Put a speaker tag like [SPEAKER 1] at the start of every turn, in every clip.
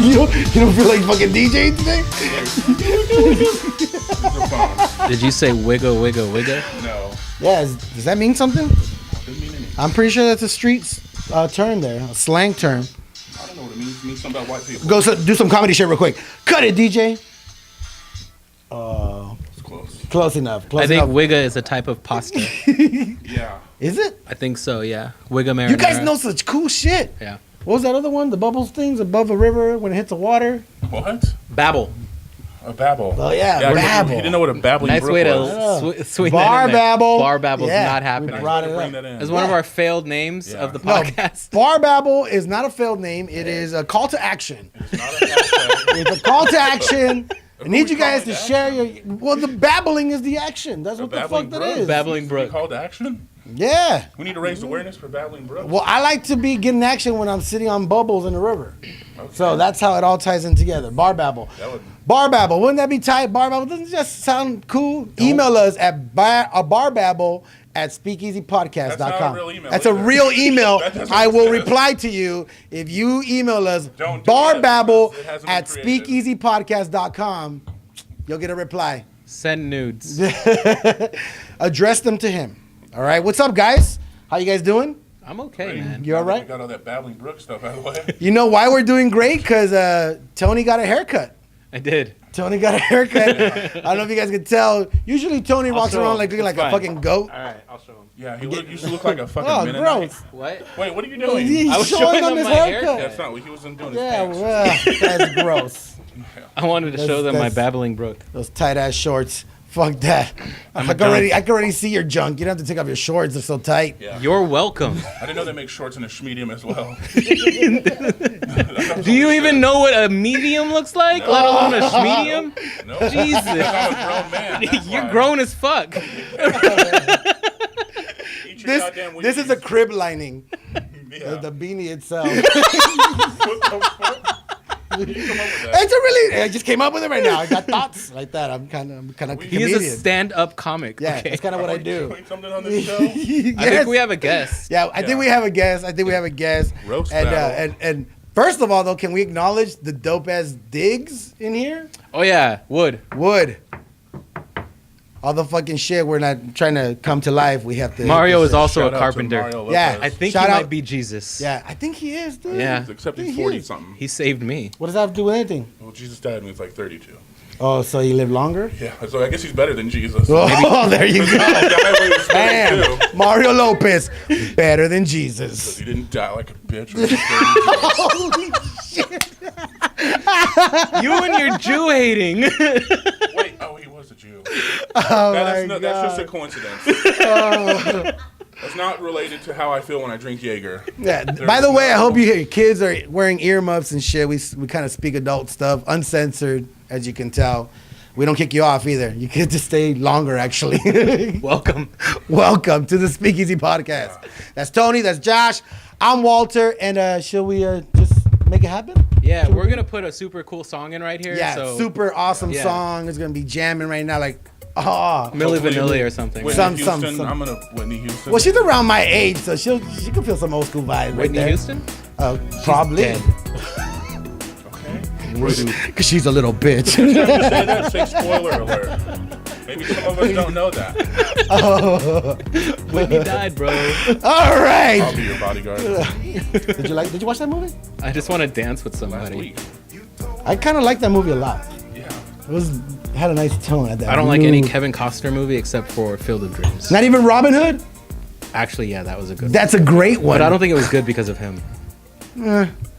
[SPEAKER 1] you don't feel like fucking DJing today?
[SPEAKER 2] Did you say wiggle, wiggle, wiggle?
[SPEAKER 3] No.
[SPEAKER 1] Yeah, does that mean something?
[SPEAKER 3] Didn't mean anything.
[SPEAKER 1] I'm pretty sure that's a street term there, a slang term.
[SPEAKER 3] I don't know what it means. It means something about white people.
[SPEAKER 1] Go do some comedy shit real quick. Cut it, DJ.
[SPEAKER 3] It's close.
[SPEAKER 1] Close enough. Close
[SPEAKER 2] I think
[SPEAKER 1] enough.
[SPEAKER 2] wigga is a type of pasta.
[SPEAKER 3] Yeah.
[SPEAKER 1] Is it?
[SPEAKER 2] I think so, yeah. Wigga marinara.
[SPEAKER 1] You guys know such cool shit.
[SPEAKER 2] Yeah.
[SPEAKER 1] What was that other one? The bubbles things above a river when it hits the water?
[SPEAKER 3] What?
[SPEAKER 2] Babble.
[SPEAKER 3] A babble.
[SPEAKER 1] Oh, yeah,
[SPEAKER 3] I
[SPEAKER 1] babble.
[SPEAKER 3] He didn't know what a babbling
[SPEAKER 2] Nice
[SPEAKER 3] brook
[SPEAKER 2] way
[SPEAKER 3] was.
[SPEAKER 2] to swing
[SPEAKER 1] Bar
[SPEAKER 2] that in there.
[SPEAKER 1] babble.
[SPEAKER 2] Bar babble's
[SPEAKER 1] Yeah,
[SPEAKER 2] not
[SPEAKER 1] we
[SPEAKER 2] happening.
[SPEAKER 1] brought it
[SPEAKER 3] Bring
[SPEAKER 1] up.
[SPEAKER 3] that in.
[SPEAKER 2] It's one of our failed names of the podcast.
[SPEAKER 1] Bar babble is not a failed name. It is a call to action.
[SPEAKER 3] It's not a hashtag.
[SPEAKER 1] It's a call to action. I need you guys to
[SPEAKER 3] Call to
[SPEAKER 1] share your. Well, the babbling is the action. That's what the fuck
[SPEAKER 3] babbling
[SPEAKER 1] that
[SPEAKER 3] brook?
[SPEAKER 1] is.
[SPEAKER 2] Babbling
[SPEAKER 3] We
[SPEAKER 2] brook.
[SPEAKER 3] called to action?
[SPEAKER 1] Yeah.
[SPEAKER 3] We need to raise awareness for babbling brook.
[SPEAKER 1] Well, I like to be getting action when I'm sitting on bubbles in the river.
[SPEAKER 3] Okay.
[SPEAKER 1] So that's how it all ties in together. Bar babble.
[SPEAKER 3] That would-
[SPEAKER 1] Bar babble. Wouldn't that be tight? Bar babble doesn't it just sound cool. Email us at barbabble at speakeasypodcast.com.
[SPEAKER 3] That's not a real email
[SPEAKER 1] That's a
[SPEAKER 3] either.
[SPEAKER 1] real email.
[SPEAKER 3] That doesn't
[SPEAKER 1] I will
[SPEAKER 3] exist.
[SPEAKER 1] reply to you if you email us
[SPEAKER 3] Don't do
[SPEAKER 1] barbabble
[SPEAKER 3] that because it hasn't
[SPEAKER 1] at
[SPEAKER 3] been created.
[SPEAKER 1] speakeasypodcast.com. You'll get a reply.
[SPEAKER 2] Send nudes.
[SPEAKER 1] Address them to him. All right. What's up, guys? How you guys doing?
[SPEAKER 2] I'm okay, man.
[SPEAKER 1] You all right?
[SPEAKER 3] I got all that babbling brook stuff out of the way.
[SPEAKER 1] You know why we're doing great? Because Tony got a haircut.
[SPEAKER 2] I did.
[SPEAKER 1] Tony got a haircut. I don't know if you guys can tell. Usually Tony walks
[SPEAKER 2] show
[SPEAKER 1] around
[SPEAKER 2] him.
[SPEAKER 1] like looking like
[SPEAKER 2] It's
[SPEAKER 1] a
[SPEAKER 2] fine.
[SPEAKER 1] fucking goat.
[SPEAKER 2] All right, I'll show him.
[SPEAKER 3] Yeah, he used to look like a fucking
[SPEAKER 1] Oh,
[SPEAKER 3] Mennonite.
[SPEAKER 1] gross.
[SPEAKER 2] What?
[SPEAKER 3] Wait, what are you doing?
[SPEAKER 1] He's
[SPEAKER 2] I was
[SPEAKER 1] showing
[SPEAKER 2] showing
[SPEAKER 1] them
[SPEAKER 2] them
[SPEAKER 1] his
[SPEAKER 2] my
[SPEAKER 1] haircut.
[SPEAKER 3] That's not what he wasn't doing. His
[SPEAKER 1] Yeah,
[SPEAKER 3] pants.
[SPEAKER 1] well, that's gross.
[SPEAKER 2] I wanted to show them my
[SPEAKER 1] that's-
[SPEAKER 2] babbling brook.
[SPEAKER 1] Those tight ass shorts. Fuck that. I can already see your junk. You don't have to take off your shorts. They're so tight.
[SPEAKER 3] Yeah.
[SPEAKER 2] You're welcome.
[SPEAKER 3] I didn't know they make shorts in a medium as well.
[SPEAKER 2] Do you even know what a medium looks like? Let alone a medium?
[SPEAKER 3] No.
[SPEAKER 2] Jesus.
[SPEAKER 3] I'm a grown man. That's
[SPEAKER 2] You're
[SPEAKER 3] why.
[SPEAKER 2] grown as fuck.
[SPEAKER 3] Eat your goddamn
[SPEAKER 1] This is a
[SPEAKER 3] Wheaties.
[SPEAKER 1] crib lining.
[SPEAKER 3] Yeah.
[SPEAKER 1] The beanie itself.
[SPEAKER 3] What the fuck? Did you come up with that?
[SPEAKER 1] It's a really. I just came up with it right now. I got thoughts like that. I'm kind of
[SPEAKER 2] He
[SPEAKER 1] comedian.
[SPEAKER 2] is a stand-up comic.
[SPEAKER 1] Yeah,
[SPEAKER 2] Okay.
[SPEAKER 1] that's kind of what I
[SPEAKER 3] Are you
[SPEAKER 1] do.
[SPEAKER 3] doing something on this show?
[SPEAKER 1] Yes.
[SPEAKER 2] I think we have a guest.
[SPEAKER 1] Yeah, I think we have a guest.
[SPEAKER 3] Roast
[SPEAKER 1] and,
[SPEAKER 3] battle.
[SPEAKER 1] and first of all, though, can we acknowledge the dope ass digs in here?
[SPEAKER 2] Oh yeah, Wood.
[SPEAKER 1] Wood. All the fucking shit. We're not trying to come to life. We have to.
[SPEAKER 2] Mario is also
[SPEAKER 3] Shout
[SPEAKER 2] a
[SPEAKER 3] out to
[SPEAKER 2] carpenter.
[SPEAKER 3] Mario
[SPEAKER 1] Yeah.
[SPEAKER 3] Lopez.
[SPEAKER 2] I think
[SPEAKER 1] Shout
[SPEAKER 2] he
[SPEAKER 1] out-
[SPEAKER 2] might be Jesus.
[SPEAKER 1] Yeah, I think he is, dude.
[SPEAKER 2] Yeah.
[SPEAKER 3] Except
[SPEAKER 1] I think
[SPEAKER 3] he's
[SPEAKER 1] he
[SPEAKER 3] 40
[SPEAKER 1] is.
[SPEAKER 3] something.
[SPEAKER 2] He saved me.
[SPEAKER 1] What does that have to do with anything?
[SPEAKER 3] Well, Jesus died when he was like 32.
[SPEAKER 1] Oh, so he lived longer?
[SPEAKER 3] Yeah, so I guess he's better than Jesus.
[SPEAKER 1] Oh, there you go.
[SPEAKER 3] That way he was 32.
[SPEAKER 1] Bam. Mario Lopez, better than
[SPEAKER 3] Because
[SPEAKER 1] Jesus.
[SPEAKER 3] he didn't die like a bitch. When he was 32.
[SPEAKER 1] Holy shit.
[SPEAKER 2] You and your Jew hating.
[SPEAKER 3] Wait, oh, he was a Jew.
[SPEAKER 1] Oh,
[SPEAKER 3] That's
[SPEAKER 1] my
[SPEAKER 3] just a
[SPEAKER 1] God.
[SPEAKER 3] coincidence. That's not related to how I feel when I drink Jaeger.
[SPEAKER 1] Yeah.
[SPEAKER 3] There's
[SPEAKER 1] By the way, I
[SPEAKER 3] no-
[SPEAKER 1] hope your kids are wearing earmuffs and shit. We kind of speak adult stuff, uncensored, as you can tell. We don't kick you off either. You get to stay longer, actually.
[SPEAKER 2] Welcome.
[SPEAKER 1] Welcome to the Speakeasy Podcast. That's Tony. That's Josh. I'm Walter. And shall we just make it happen?
[SPEAKER 2] Yeah, we're gonna put a super cool song in right here.
[SPEAKER 1] Yeah,
[SPEAKER 2] so
[SPEAKER 1] super awesome
[SPEAKER 2] Yeah.
[SPEAKER 1] song. It's going to be jamming right now. Like, oh.
[SPEAKER 2] Milli
[SPEAKER 3] Hopefully
[SPEAKER 2] Vanilli or something.
[SPEAKER 3] Whitney
[SPEAKER 1] Some-
[SPEAKER 3] Houston.
[SPEAKER 1] some.
[SPEAKER 3] I'm gonna Whitney Houston.
[SPEAKER 1] Well, she's around my age, so she can feel some old school vibe right
[SPEAKER 2] Whitney
[SPEAKER 1] there.
[SPEAKER 2] Houston?
[SPEAKER 1] Probably.
[SPEAKER 2] Dead.
[SPEAKER 3] Okay.
[SPEAKER 1] Because she's a little bitch.
[SPEAKER 3] Every time you say that, say spoiler alert. Maybe some of us don't know that.
[SPEAKER 2] Whitney died, bro.
[SPEAKER 1] All right.
[SPEAKER 3] I'll be your bodyguard.
[SPEAKER 1] Did you watch that movie?
[SPEAKER 2] I just want to dance with
[SPEAKER 3] Last
[SPEAKER 2] somebody.
[SPEAKER 3] week.
[SPEAKER 1] I kind of liked that movie a lot.
[SPEAKER 3] Yeah.
[SPEAKER 1] It had a nice tone at that.
[SPEAKER 2] I don't like any Kevin Costner movie except for Field of Dreams.
[SPEAKER 1] Not even Robin Hood.
[SPEAKER 2] Actually, yeah, that was a good one.
[SPEAKER 1] That's a great one.
[SPEAKER 2] But I don't think it was good because of him.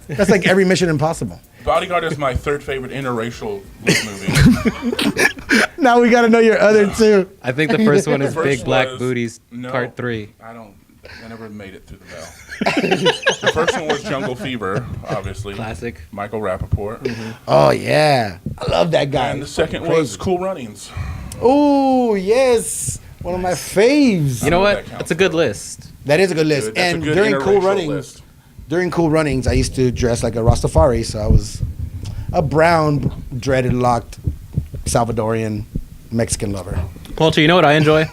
[SPEAKER 1] That's like every Mission Impossible.
[SPEAKER 3] Bodyguard is my third favorite interracial movie.
[SPEAKER 1] Now we got to know your other two.
[SPEAKER 2] I think the first one is
[SPEAKER 3] First
[SPEAKER 2] Big Black
[SPEAKER 3] was-
[SPEAKER 2] Booties,
[SPEAKER 3] no,
[SPEAKER 2] Part 3.
[SPEAKER 3] I never made it through the bell. The first one was Jungle Fever, obviously.
[SPEAKER 2] Classic.
[SPEAKER 3] Michael Rappaport.
[SPEAKER 1] Oh yeah, I love that guy.
[SPEAKER 3] And the second was Cool Runnings.
[SPEAKER 1] Oh yes, one of my faves.
[SPEAKER 2] You know
[SPEAKER 3] know
[SPEAKER 2] what?
[SPEAKER 3] that counts,
[SPEAKER 2] That's a good list.
[SPEAKER 1] That is a good list.
[SPEAKER 3] Good. That's
[SPEAKER 1] And
[SPEAKER 3] a good
[SPEAKER 1] during Cool
[SPEAKER 3] interracial
[SPEAKER 1] Runnings,
[SPEAKER 3] list.
[SPEAKER 1] I used to dress like a Rastafari, so I was a brown, dreadlocked Salvadorian Mexican lover.
[SPEAKER 2] Walter, you know what I enjoy?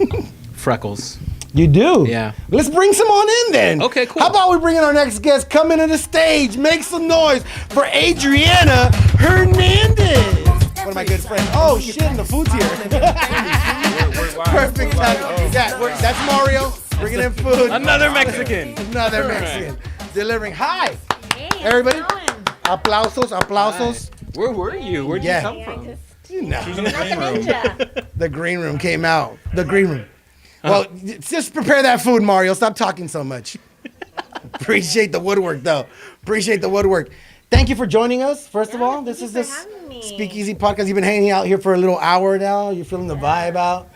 [SPEAKER 2] Freckles.
[SPEAKER 1] You do?
[SPEAKER 2] Yeah.
[SPEAKER 1] Let's bring some on in then.
[SPEAKER 2] Okay, cool.
[SPEAKER 1] How about we bring in our next guest? Come into the stage. Make some noise for Adriana Hernandez. One of my good friends. Oh, shit, and the food's here.
[SPEAKER 3] We're live.
[SPEAKER 1] Perfect
[SPEAKER 3] We're live.
[SPEAKER 1] timing. Yeah, that's Mario. Bringing in food.
[SPEAKER 2] Another Mexican.
[SPEAKER 1] Another Mexican. Delivering. Hi. Everybody. Aplausos.
[SPEAKER 2] Where were you? Where'd you come from?
[SPEAKER 1] You know.
[SPEAKER 3] She's in the green room.
[SPEAKER 1] The green room came out. The green room. Well, just prepare that food, Mario. Stop talking so much. Appreciate the woodwork, though. Appreciate the woodwork. Thank you for joining us, first of all. This is this Speakeasy podcast. You've been hanging out here for a little hour now. You're feeling the vibe out.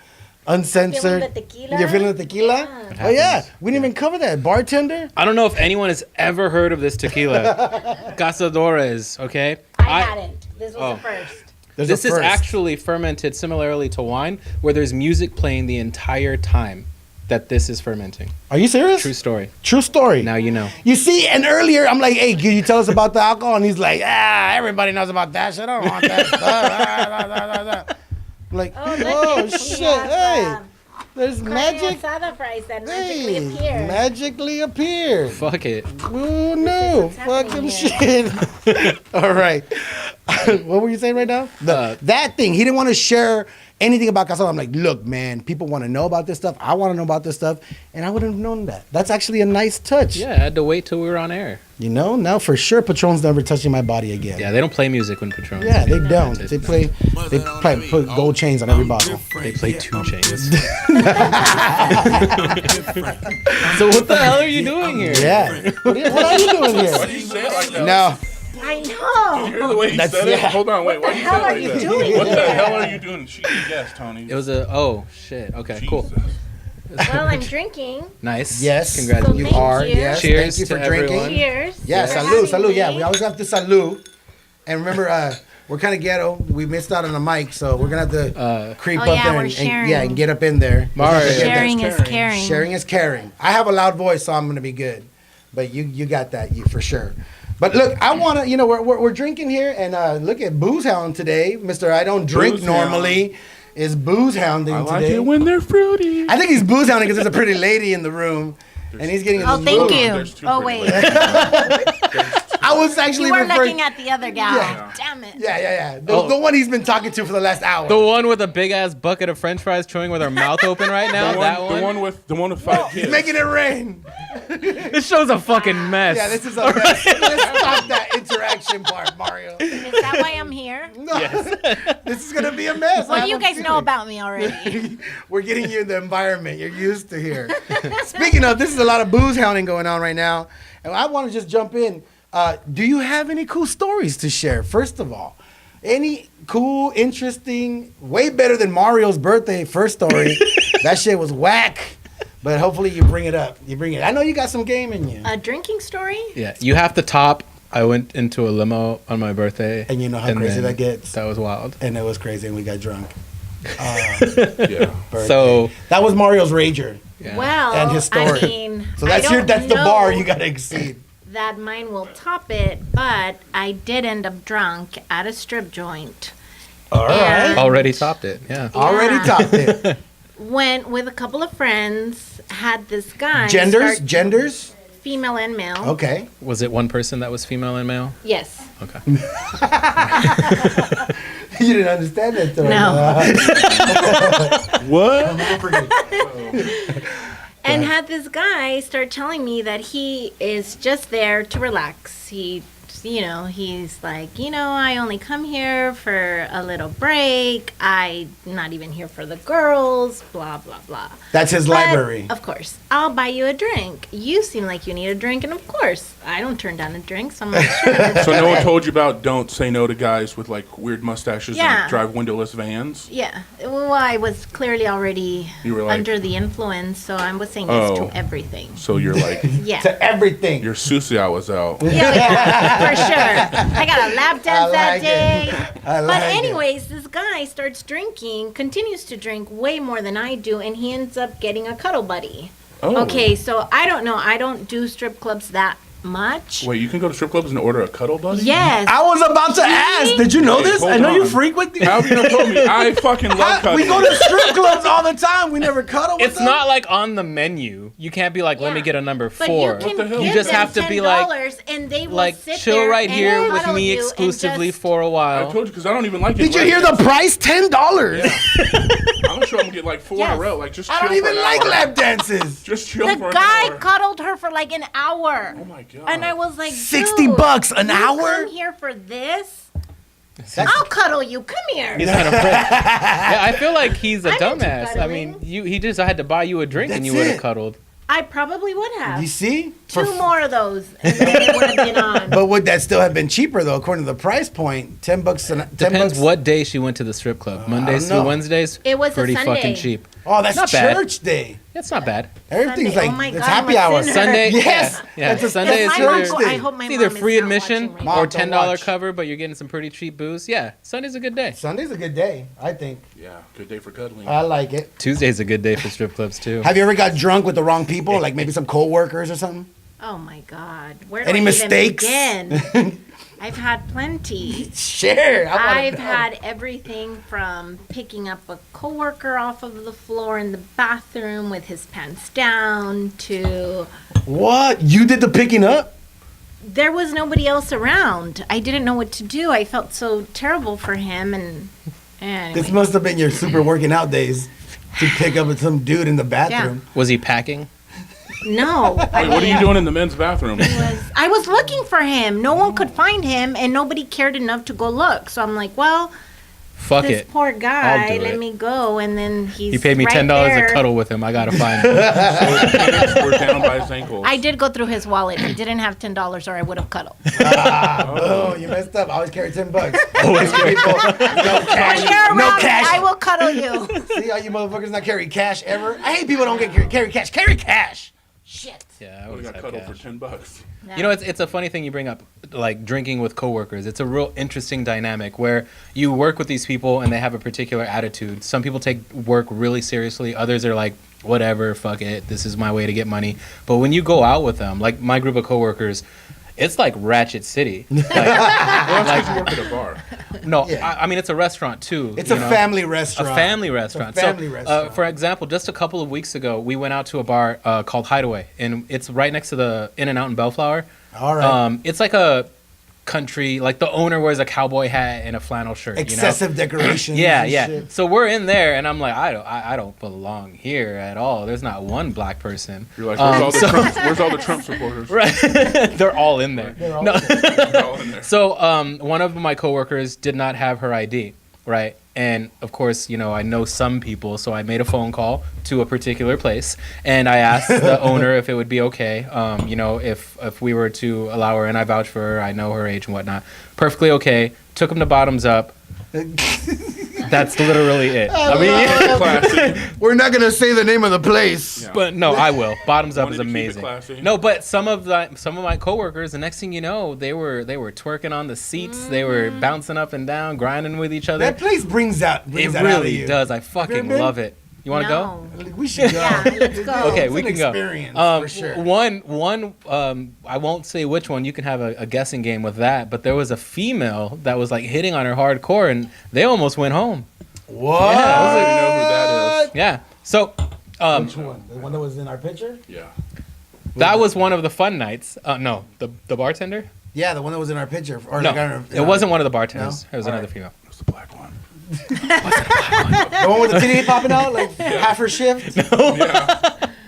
[SPEAKER 1] Uncensored.
[SPEAKER 4] Feeling the tequila.
[SPEAKER 1] You're feeling the tequila?
[SPEAKER 4] Yeah.
[SPEAKER 1] Oh, yeah. We didn't even cover that. Bartender?
[SPEAKER 2] I don't know if anyone has ever heard of this tequila. Cazadores, okay?
[SPEAKER 4] I hadn't. This was the first.
[SPEAKER 1] There's
[SPEAKER 2] This
[SPEAKER 1] a
[SPEAKER 2] is
[SPEAKER 1] first.
[SPEAKER 2] actually fermented similarly to wine, where there's music playing the entire time that this is fermenting.
[SPEAKER 1] Are you serious?
[SPEAKER 2] True story.
[SPEAKER 1] True story.
[SPEAKER 2] Now you know.
[SPEAKER 1] You see, and earlier I'm like, hey, can you tell us about the alcohol? And he's like, everybody knows about that shit. I don't want that stuff. I'm like, oh, shit, hey. There's magic.
[SPEAKER 4] Asada fries that
[SPEAKER 1] Hey,
[SPEAKER 4] magically appear.
[SPEAKER 1] magically appeared.
[SPEAKER 2] Fuck it.
[SPEAKER 1] Oh, no.
[SPEAKER 4] What's
[SPEAKER 1] Fucking
[SPEAKER 4] happening
[SPEAKER 1] shit. All right. What were you saying right now? That thing. He didn't want to share anything about Casado. I'm like, look, man, people want to know about this stuff. I want to know about this stuff. And I wouldn't have known that. That's actually a nice touch.
[SPEAKER 2] Yeah, I had to wait till we were on air.
[SPEAKER 1] You know, now for sure, Patron's never touching my body again.
[SPEAKER 2] Yeah, they don't play music when Patron.
[SPEAKER 1] Yeah, they don't. They probably put gold chains on every bottle.
[SPEAKER 2] They play 2 Chainz. So what the hell are you doing here?
[SPEAKER 1] Yeah. What are you doing
[SPEAKER 3] Why
[SPEAKER 1] here?
[SPEAKER 3] do you say it like that?
[SPEAKER 1] No.
[SPEAKER 4] I know.
[SPEAKER 3] You hear the way he
[SPEAKER 1] That's-
[SPEAKER 3] said it?
[SPEAKER 1] yeah.
[SPEAKER 3] Hold on, wait. Why do you say
[SPEAKER 4] hell
[SPEAKER 3] it like
[SPEAKER 4] are you
[SPEAKER 3] that?
[SPEAKER 4] doing?
[SPEAKER 3] What the hell are you doing? She guessed, Tony.
[SPEAKER 2] It was oh shit. Okay, cool.
[SPEAKER 3] Jesus.
[SPEAKER 4] Well, I'm drinking.
[SPEAKER 2] Nice.
[SPEAKER 1] Yes.
[SPEAKER 2] Congratulations.
[SPEAKER 1] You
[SPEAKER 4] Thank
[SPEAKER 1] are.
[SPEAKER 4] you.
[SPEAKER 1] Yes.
[SPEAKER 2] Cheers
[SPEAKER 1] Thank you for
[SPEAKER 2] to
[SPEAKER 1] drinking.
[SPEAKER 2] everyone.
[SPEAKER 4] Cheers.
[SPEAKER 1] Yeah,
[SPEAKER 4] for
[SPEAKER 1] salud,
[SPEAKER 4] having
[SPEAKER 1] salud. Yeah,
[SPEAKER 4] me.
[SPEAKER 1] we always have to salud. And remember, we're kind of ghetto. We missed out on the mic, so we're gonna have to creep
[SPEAKER 4] Oh,
[SPEAKER 1] up
[SPEAKER 4] yeah,
[SPEAKER 1] there
[SPEAKER 4] we're
[SPEAKER 1] and
[SPEAKER 4] sharing.
[SPEAKER 1] and get up in there.
[SPEAKER 2] Mario.
[SPEAKER 4] Sharing is caring.
[SPEAKER 1] Sharing is caring. I have a loud voice, so I'm gonna be good. But you got that, you for sure. But look, I wanna, we're drinking here, and look at Booze Hound today, Mister. I don't drink
[SPEAKER 3] Booze
[SPEAKER 1] normally. Is Booze Hounding
[SPEAKER 3] I like
[SPEAKER 1] today?
[SPEAKER 3] it when they're fruity.
[SPEAKER 1] I think he's booze hounding because there's a pretty lady in the room, and he's getting in
[SPEAKER 4] Oh,
[SPEAKER 1] the
[SPEAKER 4] thank
[SPEAKER 1] mood.
[SPEAKER 4] you.
[SPEAKER 3] There's 2
[SPEAKER 4] Oh,
[SPEAKER 3] pretty
[SPEAKER 4] wait.
[SPEAKER 3] ladies.
[SPEAKER 1] I was actually
[SPEAKER 4] You were
[SPEAKER 1] referring.
[SPEAKER 4] looking at the other gal.
[SPEAKER 1] Yeah.
[SPEAKER 4] Damn it.
[SPEAKER 1] Yeah. The one he's been talking to for the last hour.
[SPEAKER 2] The one with a big ass bucket of French fries chewing with her mouth open right now.
[SPEAKER 3] The one with 5
[SPEAKER 1] He's
[SPEAKER 3] kids.
[SPEAKER 1] making it rain.
[SPEAKER 2] This show's a fucking mess.
[SPEAKER 1] Yeah, this is a mess. Let's stop that interaction part, Mario.
[SPEAKER 4] Is that why I'm here?
[SPEAKER 1] No, this is gonna be a mess.
[SPEAKER 4] What
[SPEAKER 1] I
[SPEAKER 4] do you
[SPEAKER 1] have a
[SPEAKER 4] guys know
[SPEAKER 1] feeling.
[SPEAKER 4] about me already?
[SPEAKER 1] We're getting you in the environment you're used to here. Speaking of, this is a lot of booze hounding going on right now, and I want to just jump in. Do you have any cool stories to share? First of all, any cool, interesting, way better than Mario's birthday first story. That shit was whack. But hopefully you bring it up. I know you got some game in you.
[SPEAKER 4] A drinking story?
[SPEAKER 2] Yeah, you have to top. I went into a limo on my birthday.
[SPEAKER 1] And you know how crazy
[SPEAKER 2] then
[SPEAKER 1] that gets.
[SPEAKER 2] That was wild.
[SPEAKER 1] And it was crazy, and we got drunk.
[SPEAKER 3] Yeah.
[SPEAKER 1] Birthday.
[SPEAKER 2] So
[SPEAKER 1] that was Mario's rager.
[SPEAKER 2] yeah.
[SPEAKER 4] Well,
[SPEAKER 1] And his story.
[SPEAKER 4] I mean,
[SPEAKER 1] So that's
[SPEAKER 4] I don't
[SPEAKER 1] the bar
[SPEAKER 4] know
[SPEAKER 1] you gotta exceed.
[SPEAKER 4] that mine will top it, but I did end up drunk at a strip joint.
[SPEAKER 1] All
[SPEAKER 4] Yeah.
[SPEAKER 1] right.
[SPEAKER 2] already topped it. Yeah.
[SPEAKER 1] Already
[SPEAKER 4] Yeah.
[SPEAKER 1] topped it.
[SPEAKER 4] Went with a couple of friends, had this guy.
[SPEAKER 1] Genders?
[SPEAKER 4] start-
[SPEAKER 1] Genders?
[SPEAKER 4] Female and male.
[SPEAKER 1] Okay.
[SPEAKER 2] Was it one person that was female and male?
[SPEAKER 4] Yes.
[SPEAKER 2] Okay.
[SPEAKER 1] You didn't understand that, though.
[SPEAKER 4] No.
[SPEAKER 3] What?
[SPEAKER 4] And had this guy start telling me that he is just there to relax. He's like, I only come here for a little break. I'm not even here for the girls, blah, blah, blah.
[SPEAKER 1] That's his
[SPEAKER 4] But,
[SPEAKER 1] library.
[SPEAKER 4] Of course. I'll buy you a drink. You seem like you need a drink, and of course, I don't turn down a drink, so I'm like, sure.
[SPEAKER 3] So no one told you about don't say no to guys with like weird mustaches
[SPEAKER 4] Yeah.
[SPEAKER 3] and drive windowless vans?
[SPEAKER 4] Yeah. Well, I was clearly already
[SPEAKER 3] You were like-
[SPEAKER 4] under the influence, so I was saying yes
[SPEAKER 3] Oh.
[SPEAKER 4] to everything.
[SPEAKER 3] So you're like,
[SPEAKER 4] Yeah.
[SPEAKER 1] To everything.
[SPEAKER 3] your susia was out.
[SPEAKER 4] Yeah, for sure. I got a lap dance that
[SPEAKER 1] like
[SPEAKER 4] day.
[SPEAKER 1] it. I
[SPEAKER 4] But
[SPEAKER 1] like it.
[SPEAKER 4] anyways, this guy starts drinking, continues to drink way more than I do, and he ends up getting a cuddle buddy.
[SPEAKER 3] Oh.
[SPEAKER 4] Okay, so I don't know. I don't do strip clubs that much.
[SPEAKER 3] Wait, you can go to strip clubs and order a cuddle buddy?
[SPEAKER 4] Yes.
[SPEAKER 1] I was about to ask. Did you know this?
[SPEAKER 3] hold
[SPEAKER 1] I know you
[SPEAKER 3] on.
[SPEAKER 1] frequent these.
[SPEAKER 3] How have you not told me? I fucking love cuddling.
[SPEAKER 1] We go to strip clubs all the time. We never cuddle with
[SPEAKER 2] It's
[SPEAKER 1] them.
[SPEAKER 2] not like on the menu. You can't be like, let me
[SPEAKER 4] Yeah.
[SPEAKER 2] get a number
[SPEAKER 4] But
[SPEAKER 2] 4.
[SPEAKER 4] you can
[SPEAKER 3] the hell?
[SPEAKER 4] give
[SPEAKER 2] You just
[SPEAKER 4] them
[SPEAKER 2] have to be like-
[SPEAKER 4] $10 and they will
[SPEAKER 2] Like,
[SPEAKER 4] sit
[SPEAKER 2] chill
[SPEAKER 4] there
[SPEAKER 2] right
[SPEAKER 4] and
[SPEAKER 2] here with
[SPEAKER 4] cuddle
[SPEAKER 2] me
[SPEAKER 4] you and
[SPEAKER 2] exclusively
[SPEAKER 4] just-
[SPEAKER 2] for a
[SPEAKER 3] I
[SPEAKER 2] while.
[SPEAKER 3] told you because I don't even like it.
[SPEAKER 1] Did you hear the price? $10.
[SPEAKER 3] Yeah. I'm sure I'm gonna get like 4 in a
[SPEAKER 4] Yes.
[SPEAKER 3] row. Like just chill
[SPEAKER 1] I don't
[SPEAKER 3] for
[SPEAKER 1] even
[SPEAKER 3] an
[SPEAKER 1] like
[SPEAKER 3] hour.
[SPEAKER 1] lap dances.
[SPEAKER 3] Just chill
[SPEAKER 4] The
[SPEAKER 3] for an
[SPEAKER 4] guy
[SPEAKER 3] hour.
[SPEAKER 4] cuddled her for like an hour.
[SPEAKER 3] Oh my god.
[SPEAKER 4] And I was like,
[SPEAKER 1] $60 an
[SPEAKER 4] you
[SPEAKER 1] hour?
[SPEAKER 4] Come here for this? I'll cuddle you. Come here.
[SPEAKER 2] He's kind of yeah, I feel like he's a
[SPEAKER 4] I'm into
[SPEAKER 2] dumbass. I mean,
[SPEAKER 4] cuddling.
[SPEAKER 2] he just had to buy you a drink and
[SPEAKER 1] That's
[SPEAKER 2] you would have
[SPEAKER 1] it.
[SPEAKER 2] cuddled.
[SPEAKER 4] I probably would have.
[SPEAKER 1] You see?
[SPEAKER 4] 2 more of those, and then it would have been on.
[SPEAKER 1] But would that still have been cheaper though, according to the price point? $10.
[SPEAKER 2] Depends
[SPEAKER 1] $10.
[SPEAKER 2] what day she went to the strip club. Mondays
[SPEAKER 1] know.
[SPEAKER 2] through Wednesdays.
[SPEAKER 4] It was a
[SPEAKER 2] pretty
[SPEAKER 4] Sunday.
[SPEAKER 2] fucking cheap.
[SPEAKER 1] Oh, that's
[SPEAKER 2] Not bad.
[SPEAKER 1] church day.
[SPEAKER 2] It's not bad.
[SPEAKER 1] Everything's
[SPEAKER 4] Sunday.
[SPEAKER 1] like
[SPEAKER 4] Oh my
[SPEAKER 1] it's
[SPEAKER 4] God,
[SPEAKER 1] happy
[SPEAKER 4] I'm a
[SPEAKER 1] hour.
[SPEAKER 4] sinner.
[SPEAKER 2] Sunday,
[SPEAKER 1] Yes.
[SPEAKER 2] yeah.
[SPEAKER 1] That's a-
[SPEAKER 2] Sunday is
[SPEAKER 1] that's
[SPEAKER 4] My mom
[SPEAKER 1] church
[SPEAKER 4] go-
[SPEAKER 1] day.
[SPEAKER 4] I hope my
[SPEAKER 2] it's either
[SPEAKER 4] mom is
[SPEAKER 2] free
[SPEAKER 4] not
[SPEAKER 2] admission
[SPEAKER 4] watching right
[SPEAKER 1] Mom,
[SPEAKER 2] or
[SPEAKER 1] don't
[SPEAKER 2] $10
[SPEAKER 1] watch.
[SPEAKER 2] cover, but you're getting some pretty cheap booze. Yeah, Sunday's a good day.
[SPEAKER 1] Sunday's a good day, I think.
[SPEAKER 3] Yeah, good day for cuddling.
[SPEAKER 1] I like it.
[SPEAKER 2] Tuesday's a good day for strip clubs too.
[SPEAKER 1] Have you ever got drunk with the wrong people, like maybe some co-workers or something?
[SPEAKER 4] Oh my God. Where do
[SPEAKER 1] Any
[SPEAKER 4] I
[SPEAKER 1] mistakes?
[SPEAKER 4] Even begin? I've had plenty.
[SPEAKER 1] Share.
[SPEAKER 4] I've had everything from picking up a coworker off of the floor in the bathroom with his pants down to
[SPEAKER 1] What? You did the picking up?
[SPEAKER 4] there was nobody else around. I didn't know what to do. I felt so terrible for him and anyway.
[SPEAKER 1] This must have been your super working out days to pick up with some dude in the bathroom.
[SPEAKER 2] Was he packing?
[SPEAKER 4] No.
[SPEAKER 3] Wait, what are you doing in the men's bathroom?
[SPEAKER 4] I was looking for him. No one could find him and nobody cared enough to go look. So I'm like, well,
[SPEAKER 2] Fuck
[SPEAKER 4] this
[SPEAKER 2] it.
[SPEAKER 4] poor guy,
[SPEAKER 2] I'll do
[SPEAKER 4] let
[SPEAKER 2] it.
[SPEAKER 4] me go. And then he's
[SPEAKER 2] He paid me
[SPEAKER 4] right
[SPEAKER 2] $10
[SPEAKER 4] there.
[SPEAKER 2] to cuddle with him. I gotta find him.
[SPEAKER 3] We're down by his ankles.
[SPEAKER 4] I did go through his wallet. He didn't have $10 or I would have cuddled.
[SPEAKER 1] Oh, you messed up. I always carry $10. Always carry people. No
[SPEAKER 4] When
[SPEAKER 1] cash.
[SPEAKER 4] you're
[SPEAKER 1] No
[SPEAKER 4] around,
[SPEAKER 1] cash.
[SPEAKER 4] I will cuddle you.
[SPEAKER 1] See how you motherfuckers not carry cash ever? I hate people don't get carry cash. Carry cash. Shit.
[SPEAKER 2] Yeah, I
[SPEAKER 3] We
[SPEAKER 2] always
[SPEAKER 3] got
[SPEAKER 2] have
[SPEAKER 3] cuddled
[SPEAKER 2] cash.
[SPEAKER 3] for $10.
[SPEAKER 2] You know, it's a funny thing you bring up, like drinking with coworkers. It's a real interesting dynamic where you work with these people and they have a particular attitude. Some people take work really seriously. Others are like, whatever, fuck it. This is my way to get money. But when you go out with them, like my group of coworkers, it's like Ratchet City. Like,
[SPEAKER 3] Well, that's 'cause you work at a bar.
[SPEAKER 2] no,
[SPEAKER 1] Yeah.
[SPEAKER 2] I mean, it's a restaurant too.
[SPEAKER 1] It's
[SPEAKER 2] you
[SPEAKER 1] a
[SPEAKER 2] know?
[SPEAKER 1] family restaurant.
[SPEAKER 2] A family restaurant.
[SPEAKER 1] family
[SPEAKER 2] so,
[SPEAKER 1] restaurant.
[SPEAKER 2] for example, just a couple of weeks ago, we went out to a bar called Hideaway, and it's right next to the In-N-Out in Bellflower.
[SPEAKER 1] All right.
[SPEAKER 2] It's like a country, like the owner wears a cowboy hat and a flannel shirt.
[SPEAKER 1] Excessive decorations.
[SPEAKER 2] Yeah,
[SPEAKER 1] and
[SPEAKER 2] yeah.
[SPEAKER 1] shit.
[SPEAKER 2] So we're in there, and I'm like, I don't belong here at all. There's not one black person.
[SPEAKER 3] You're like, where's all the Trump supporters?
[SPEAKER 2] Right. They're all in there.
[SPEAKER 1] They're all-
[SPEAKER 2] No.
[SPEAKER 3] They're all in there.
[SPEAKER 2] So one of my coworkers did not have her ID, right? And of course, you know, I know some people, so I made a phone call to a particular place, and I asked the owner if it would be okay, you know, if we were to allow her, and I vouch for her, I know her age and whatnot. Perfectly okay. Took him to Bottoms Up. That's literally it. I mean,
[SPEAKER 3] Classy.
[SPEAKER 1] We're not gonna say the name of the place.
[SPEAKER 3] Yeah.
[SPEAKER 2] but no, I will. Bottoms Up
[SPEAKER 3] Wanted
[SPEAKER 2] is
[SPEAKER 3] to keep it
[SPEAKER 2] amazing.
[SPEAKER 3] classy.
[SPEAKER 2] No, but some of my coworkers, the next thing you know, they were twerking on the seats. They were bouncing up and down, grinding with each other.
[SPEAKER 1] That place brings
[SPEAKER 2] It
[SPEAKER 1] that out of
[SPEAKER 2] really
[SPEAKER 1] you.
[SPEAKER 2] does. I
[SPEAKER 1] you
[SPEAKER 2] fucking
[SPEAKER 1] ever been?
[SPEAKER 2] love it. You want to go?
[SPEAKER 4] No.
[SPEAKER 1] We should go.
[SPEAKER 4] Yeah, let's go.
[SPEAKER 2] Okay,
[SPEAKER 1] It's
[SPEAKER 2] we
[SPEAKER 1] an
[SPEAKER 2] can go.
[SPEAKER 1] experience, for sure.
[SPEAKER 2] One. I won't say which one. You can have a guessing game with that. But there was a female that was like hitting on her hardcore, and they almost went home.
[SPEAKER 1] What?
[SPEAKER 2] Yeah,
[SPEAKER 3] I don't even know who that is.
[SPEAKER 2] Yeah. So
[SPEAKER 1] Which one? The one that was in our picture?
[SPEAKER 3] Yeah.
[SPEAKER 2] that was one of the fun nights. No, the bartender.
[SPEAKER 1] Yeah, the one that was in our picture. Or
[SPEAKER 2] No,
[SPEAKER 1] like our-
[SPEAKER 2] it wasn't one of the bartenders.
[SPEAKER 1] No?
[SPEAKER 2] It was
[SPEAKER 1] All
[SPEAKER 2] another
[SPEAKER 1] right.
[SPEAKER 2] female.
[SPEAKER 3] It's the black one.
[SPEAKER 1] The one with the titty popping out, like half her shift.
[SPEAKER 3] Yeah.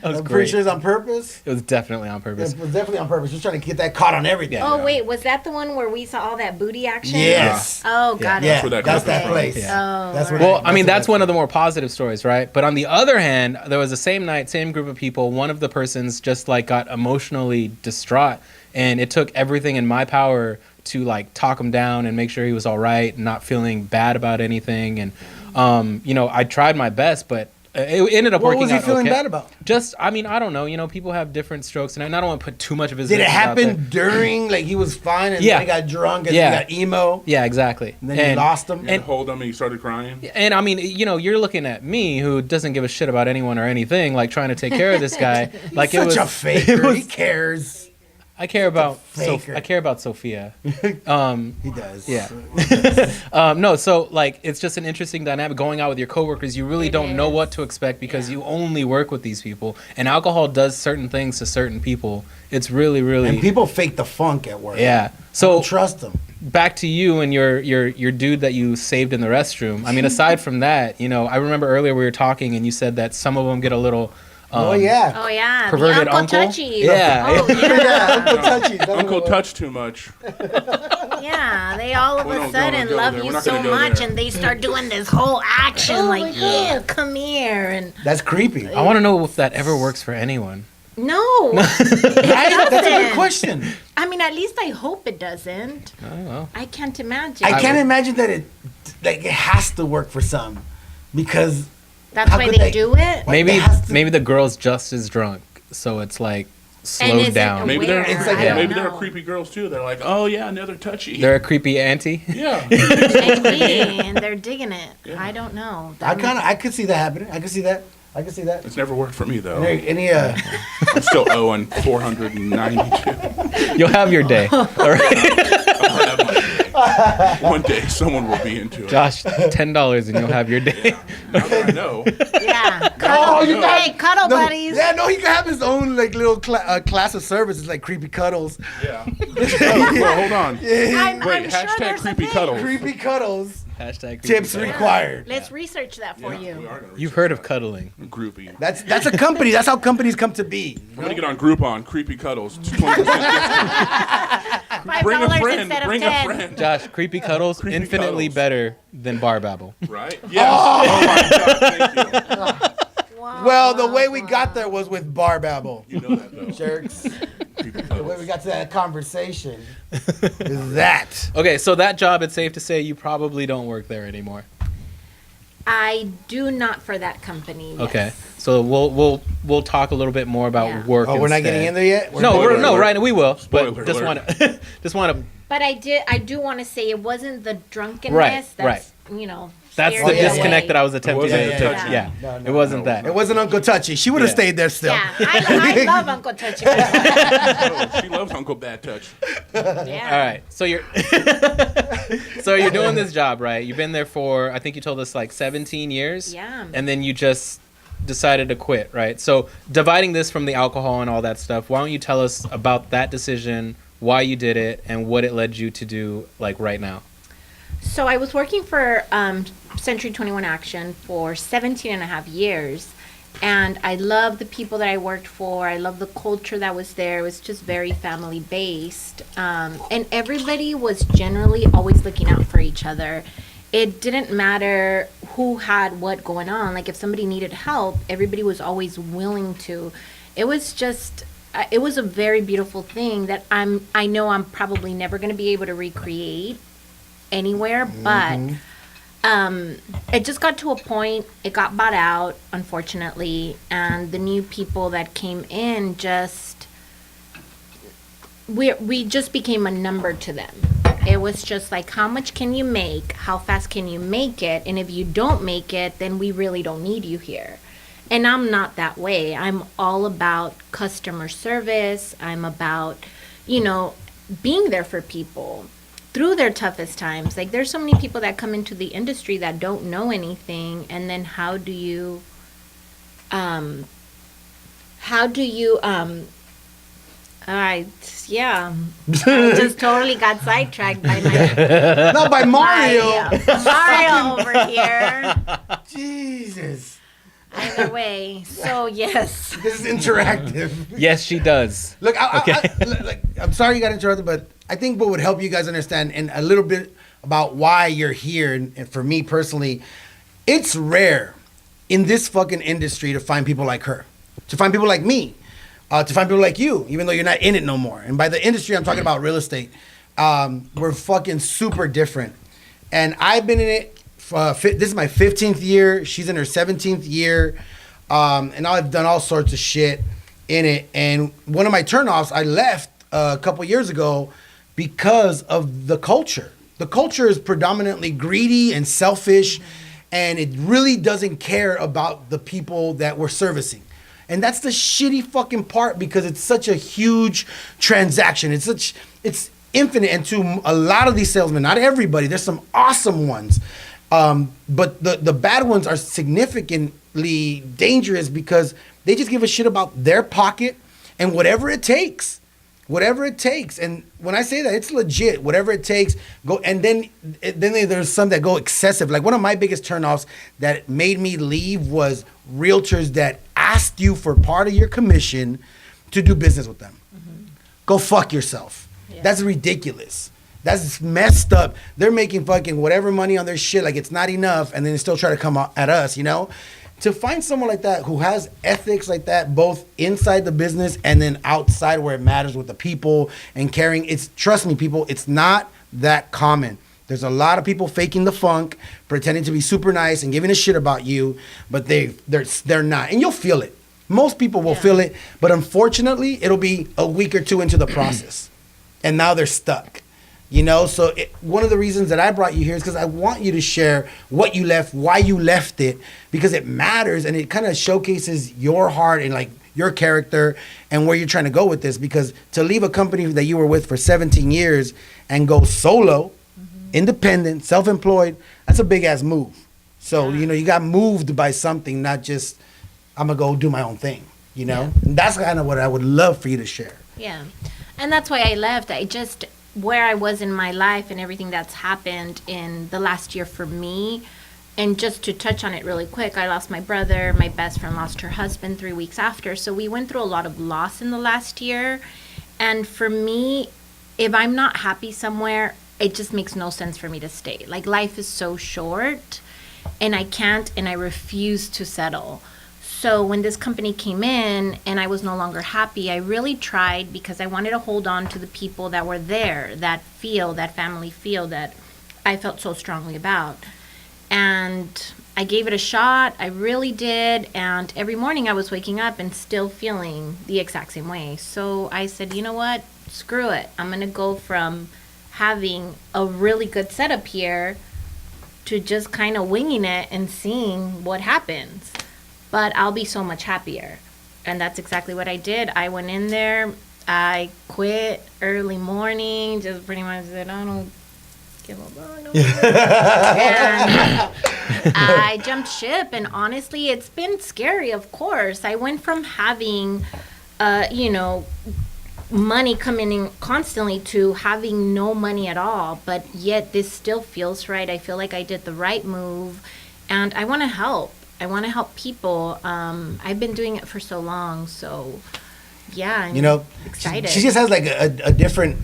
[SPEAKER 2] That was
[SPEAKER 1] I'm pretty
[SPEAKER 2] great.
[SPEAKER 1] sure it's on purpose.
[SPEAKER 2] It was definitely on purpose.
[SPEAKER 1] It was definitely on purpose. Just trying to get that caught on everything.
[SPEAKER 2] Yeah.
[SPEAKER 4] Oh, wait, was that the one where we saw all that booty action?
[SPEAKER 1] Yes.
[SPEAKER 4] Oh, got
[SPEAKER 1] Yeah,
[SPEAKER 4] it.
[SPEAKER 3] where that
[SPEAKER 1] that's
[SPEAKER 3] comes
[SPEAKER 1] that
[SPEAKER 3] from.
[SPEAKER 1] place.
[SPEAKER 2] Yeah.
[SPEAKER 4] Oh,
[SPEAKER 1] That's where.
[SPEAKER 2] Well, I mean, that's one of the more positive stories, right? But on the other hand, there was the same night, same group of people. One of the persons just like got emotionally distraught, and it took everything in my power to like talk him down and make sure he was all right, and not feeling bad about anything. And you know, I tried my best, but it ended up
[SPEAKER 1] What
[SPEAKER 2] working
[SPEAKER 1] was he
[SPEAKER 2] out
[SPEAKER 1] feeling
[SPEAKER 2] okay.
[SPEAKER 1] bad about?
[SPEAKER 2] Just, I mean, I don't know. You know, people have different strokes, and I don't want to put too much of his.
[SPEAKER 1] Did it
[SPEAKER 2] business out there.
[SPEAKER 1] happen during, like he was fine and
[SPEAKER 2] Yeah.
[SPEAKER 1] then he got drunk and
[SPEAKER 2] Yeah.
[SPEAKER 1] then he got emo
[SPEAKER 2] Yeah, exactly.
[SPEAKER 1] and then he lost him?
[SPEAKER 3] You had to hold him and he started crying.
[SPEAKER 2] And I mean, you know, you're looking at me who doesn't give a shit about anyone or anything, like trying to take care of this guy. Like
[SPEAKER 1] Such
[SPEAKER 2] it was
[SPEAKER 1] a faker. He cares.
[SPEAKER 2] I care about
[SPEAKER 1] faker.
[SPEAKER 2] I care about Sophia.
[SPEAKER 1] He does.
[SPEAKER 2] Yeah. No, so like it's just an interesting dynamic going out with your coworkers. You really don't know what to expect because you only work with these people, and alcohol does certain things to certain people. It's really, really.
[SPEAKER 1] And people fake the funk at work.
[SPEAKER 2] Yeah.
[SPEAKER 1] So
[SPEAKER 2] So
[SPEAKER 1] don't trust them.
[SPEAKER 2] back to you and your dude that you saved in the restroom. I mean, aside from that, you know, I remember earlier we were talking and you said that some of them get a little.
[SPEAKER 1] Oh yeah.
[SPEAKER 4] Oh yeah,
[SPEAKER 2] Perverted
[SPEAKER 4] the Uncle
[SPEAKER 2] uncle?
[SPEAKER 4] Touchies.
[SPEAKER 2] Yeah.
[SPEAKER 4] Oh,
[SPEAKER 1] Yeah, Uncle
[SPEAKER 4] yeah.
[SPEAKER 1] Touchy.
[SPEAKER 3] Uncle touch too much.
[SPEAKER 4] Yeah, they all of
[SPEAKER 3] We
[SPEAKER 4] a
[SPEAKER 3] don't
[SPEAKER 4] sudden
[SPEAKER 3] go
[SPEAKER 4] love
[SPEAKER 3] there. We're
[SPEAKER 4] you
[SPEAKER 3] not
[SPEAKER 4] so
[SPEAKER 3] gonna go
[SPEAKER 4] much,
[SPEAKER 3] there.
[SPEAKER 4] and they start doing this whole action like, yeah, come here, and
[SPEAKER 1] That's creepy.
[SPEAKER 2] I want to know if that ever works for anyone.
[SPEAKER 4] no,
[SPEAKER 1] Right? That's a good
[SPEAKER 4] doesn't.
[SPEAKER 1] question.
[SPEAKER 4] I mean, at least I hope it doesn't.
[SPEAKER 2] Oh well.
[SPEAKER 4] I can't imagine.
[SPEAKER 1] I can't imagine that it has to work for some because
[SPEAKER 4] That's
[SPEAKER 1] how
[SPEAKER 4] why
[SPEAKER 1] could
[SPEAKER 4] they do it.
[SPEAKER 2] Maybe
[SPEAKER 1] it has to-
[SPEAKER 2] maybe the girl's just as drunk, so it's like
[SPEAKER 4] And
[SPEAKER 2] slowed
[SPEAKER 4] is it
[SPEAKER 2] down.
[SPEAKER 3] Maybe they're
[SPEAKER 1] It's like-
[SPEAKER 4] I don't
[SPEAKER 3] maybe there are
[SPEAKER 4] know.
[SPEAKER 3] creepy girls too. They're like, oh yeah, another touchy.
[SPEAKER 2] They're a creepy auntie.
[SPEAKER 3] Yeah.
[SPEAKER 4] And they're digging it. I don't know.
[SPEAKER 1] I could see that happening. I could see that.
[SPEAKER 3] It's never worked for me though.
[SPEAKER 1] Any
[SPEAKER 3] I'm still owing 492.
[SPEAKER 2] You'll have your day. All right,
[SPEAKER 3] I'll have my day. One day someone will be into it.
[SPEAKER 2] Josh, $10 and you'll have your day.
[SPEAKER 3] Now that I know.
[SPEAKER 4] Yeah.
[SPEAKER 1] Oh, you got-
[SPEAKER 4] Hey, cuddle buddies.
[SPEAKER 1] Yeah, no, he can have his own like little class of services like creepy cuddles.
[SPEAKER 3] Yeah. Oh, well, hold on.
[SPEAKER 4] I'm
[SPEAKER 3] Wait,
[SPEAKER 4] sure
[SPEAKER 3] hashtag
[SPEAKER 4] there's a
[SPEAKER 3] creepy
[SPEAKER 4] thing.
[SPEAKER 3] cuddles.
[SPEAKER 1] Creepy cuddles.
[SPEAKER 2] Hashtag creepy
[SPEAKER 1] Tips
[SPEAKER 2] cuddle.
[SPEAKER 1] required.
[SPEAKER 4] Let's research that for
[SPEAKER 3] Yeah, we
[SPEAKER 4] you.
[SPEAKER 3] are gonna
[SPEAKER 2] You've
[SPEAKER 3] research
[SPEAKER 2] heard of
[SPEAKER 3] that.
[SPEAKER 2] cuddling.
[SPEAKER 3] Groupie.
[SPEAKER 1] That's a company. That's how companies come to be.
[SPEAKER 3] I'm gonna get on Groupon. Creepy cuddles. It's 20%
[SPEAKER 4] $5
[SPEAKER 3] Bring a friend.
[SPEAKER 4] instead of
[SPEAKER 3] Bring
[SPEAKER 4] 10.
[SPEAKER 3] a friend.
[SPEAKER 2] Josh, creepy cuddles
[SPEAKER 3] Creepy
[SPEAKER 2] infinitely
[SPEAKER 3] cuddles.
[SPEAKER 2] better than bar babble.
[SPEAKER 3] Right? Yes. Oh my God. Thank you.
[SPEAKER 4] Wow.
[SPEAKER 1] Well, the way we got there was with bar babble.
[SPEAKER 3] You know that though.
[SPEAKER 1] Jerks.
[SPEAKER 3] Creepy
[SPEAKER 1] The way we
[SPEAKER 3] cuddles.
[SPEAKER 1] got to that conversation is that.
[SPEAKER 2] Okay, so that job, it's safe to say you probably don't work there anymore.
[SPEAKER 4] I do not for that company. Yes.
[SPEAKER 2] Okay, so we'll talk a little bit more about
[SPEAKER 4] Yeah.
[SPEAKER 2] work.
[SPEAKER 1] Oh, we're not
[SPEAKER 2] instead.
[SPEAKER 1] getting in there yet?
[SPEAKER 2] No,
[SPEAKER 3] Spoiler
[SPEAKER 2] no,
[SPEAKER 3] alert.
[SPEAKER 2] right? We will,
[SPEAKER 3] Spoiler
[SPEAKER 2] but just want
[SPEAKER 3] alert.
[SPEAKER 2] to
[SPEAKER 4] But I do want to say it wasn't the drunkenness.
[SPEAKER 2] Right,
[SPEAKER 4] That's, you know,
[SPEAKER 2] That's
[SPEAKER 4] scared
[SPEAKER 2] the
[SPEAKER 4] me
[SPEAKER 2] disconnect
[SPEAKER 4] away.
[SPEAKER 2] that I was attempting
[SPEAKER 3] wasn't
[SPEAKER 2] to
[SPEAKER 3] the
[SPEAKER 2] touch.
[SPEAKER 3] touching.
[SPEAKER 2] Yeah,
[SPEAKER 1] No, no,
[SPEAKER 2] it wasn't
[SPEAKER 3] no,
[SPEAKER 2] that.
[SPEAKER 1] It wasn't Uncle Touchy. She would have
[SPEAKER 2] Yeah.
[SPEAKER 1] stayed there still.
[SPEAKER 4] Yeah, I love Uncle Touchy.
[SPEAKER 3] Oh, she loves Uncle Bad Touch.
[SPEAKER 4] Yeah.
[SPEAKER 2] All right, so you're doing this job, right? You've been there for, I think you told us, like 17 years.
[SPEAKER 4] Yeah.
[SPEAKER 2] And then you just decided to quit, right? So dividing this from the alcohol and all that stuff, why don't you tell us about that decision, why you did it, and what it led you to do, like, right now?
[SPEAKER 4] So I was working for Century 21 Action for 17 and a half years. And I love the people that I worked for. I love the culture that was there. It was just very family based. And everybody was generally always looking out for each other. It didn't matter who had what going on. Like if somebody needed help, everybody was always willing to. It was just, it was a very beautiful thing that I know I'm probably never going to be able to recreate anywhere, but it just got to a point, it got bought out, unfortunately, and the new people that came in just, we just became a number to them. It was just like, how much can you make? How fast can you make it? And if you don't make it, then we really don't need you here. And I'm not that way. I'm all about customer service. I'm about, you know, being there for people through their toughest times. Like there's so many people that come into the industry that don't know anything, and then how do you I just totally got sidetracked by my
[SPEAKER 1] Not by Mario.
[SPEAKER 4] Mario over here.
[SPEAKER 1] Jesus.
[SPEAKER 4] Either way, so yes.
[SPEAKER 1] This is interactive.
[SPEAKER 2] Yes, she does.
[SPEAKER 1] Look, I'm sorry you got interrupted, but I think what would help you guys understand and a little bit about why you're here, and for me personally, it's rare in this fucking industry to find people like her, to find people like me, to find people like you, even though you're not in it no more. And by the industry, I'm talking about real estate. We're fucking super different. And I've been in it. This is my 15th year. She's in her 17th year. And I've done all sorts of shit in it. And one of my turnoffs, I left a couple years ago because of the culture. The culture is predominantly greedy and selfish, and it really doesn't care about the people that we're servicing. And that's the shitty fucking part because it's such a huge transaction. It's infinite. And to a lot of these salesmen, not everybody, there's some awesome ones. But the bad ones are significantly dangerous because they just give a shit about their pocket and whatever it takes. Whatever it takes. And when I say that, it's legit. Whatever it takes, go. And then there's some that go excessive. Like one of my biggest turnoffs that made me leave was realtors that asked you for part of your commission to do business with them. Mm-hmm. Go fuck yourself. Yeah. That's ridiculous. That's messed up. They're making fucking whatever money on their shit like it's not enough, and then they still try to come at us, you know? To find someone like that who has ethics like that, both inside the business and then outside where it matters with the people and caring, trust me, people, it's not that common. There's a lot of people faking the funk, pretending to be super nice and giving a shit about you, but they're not. And you'll feel it. Most people will feel it, but unfortunately, it'll be a week or two into the process. And now they're stuck. You know, so one of the reasons that I brought you here is because I want you to share what you left, why you left it, because it matters and it kind of showcases your heart and like your character and where you're trying to go with this. Because to leave a company that you were with for 17 years and go solo, independent, self-employed, that's a big ass move. So, you know, you got moved by something, not just I'm going to go do my own thing, you know? Yeah. And that's kind of what I would love for you to share.
[SPEAKER 4] Yeah. And that's why I left. Where I was in my life and everything that's happened in the last year for me. And just to touch on it really quick, I lost my brother, my best friend lost her husband 3 weeks after. So we went through a lot of loss in the last year. And for me, if I'm not happy somewhere, it just makes no sense for me to stay. Like life is so short and I can't and I refuse to settle. So when this company came in and I was no longer happy, I really tried because I wanted to hold on to the people that were there, that family feel that I felt so strongly about. And I gave it a shot. I really did. And every morning I was waking up and still feeling the exact same way. So I said, you know what? Screw it. I'm going to go from having a really good setup here to just kind of winging it and seeing what happens. But I'll be so much happier. And that's exactly what I did. I went in there. I quit early morning. Just pretty much said, I don't give a fuck. And I jumped ship. And honestly, it's been scary, of course. I went from having, money coming in constantly to having no money at all. But yet this still feels right. I feel like I did the right move. And I want to help. I want to help people. I've been doing it for so long, so yeah, I'm excited.
[SPEAKER 1] She just has like a different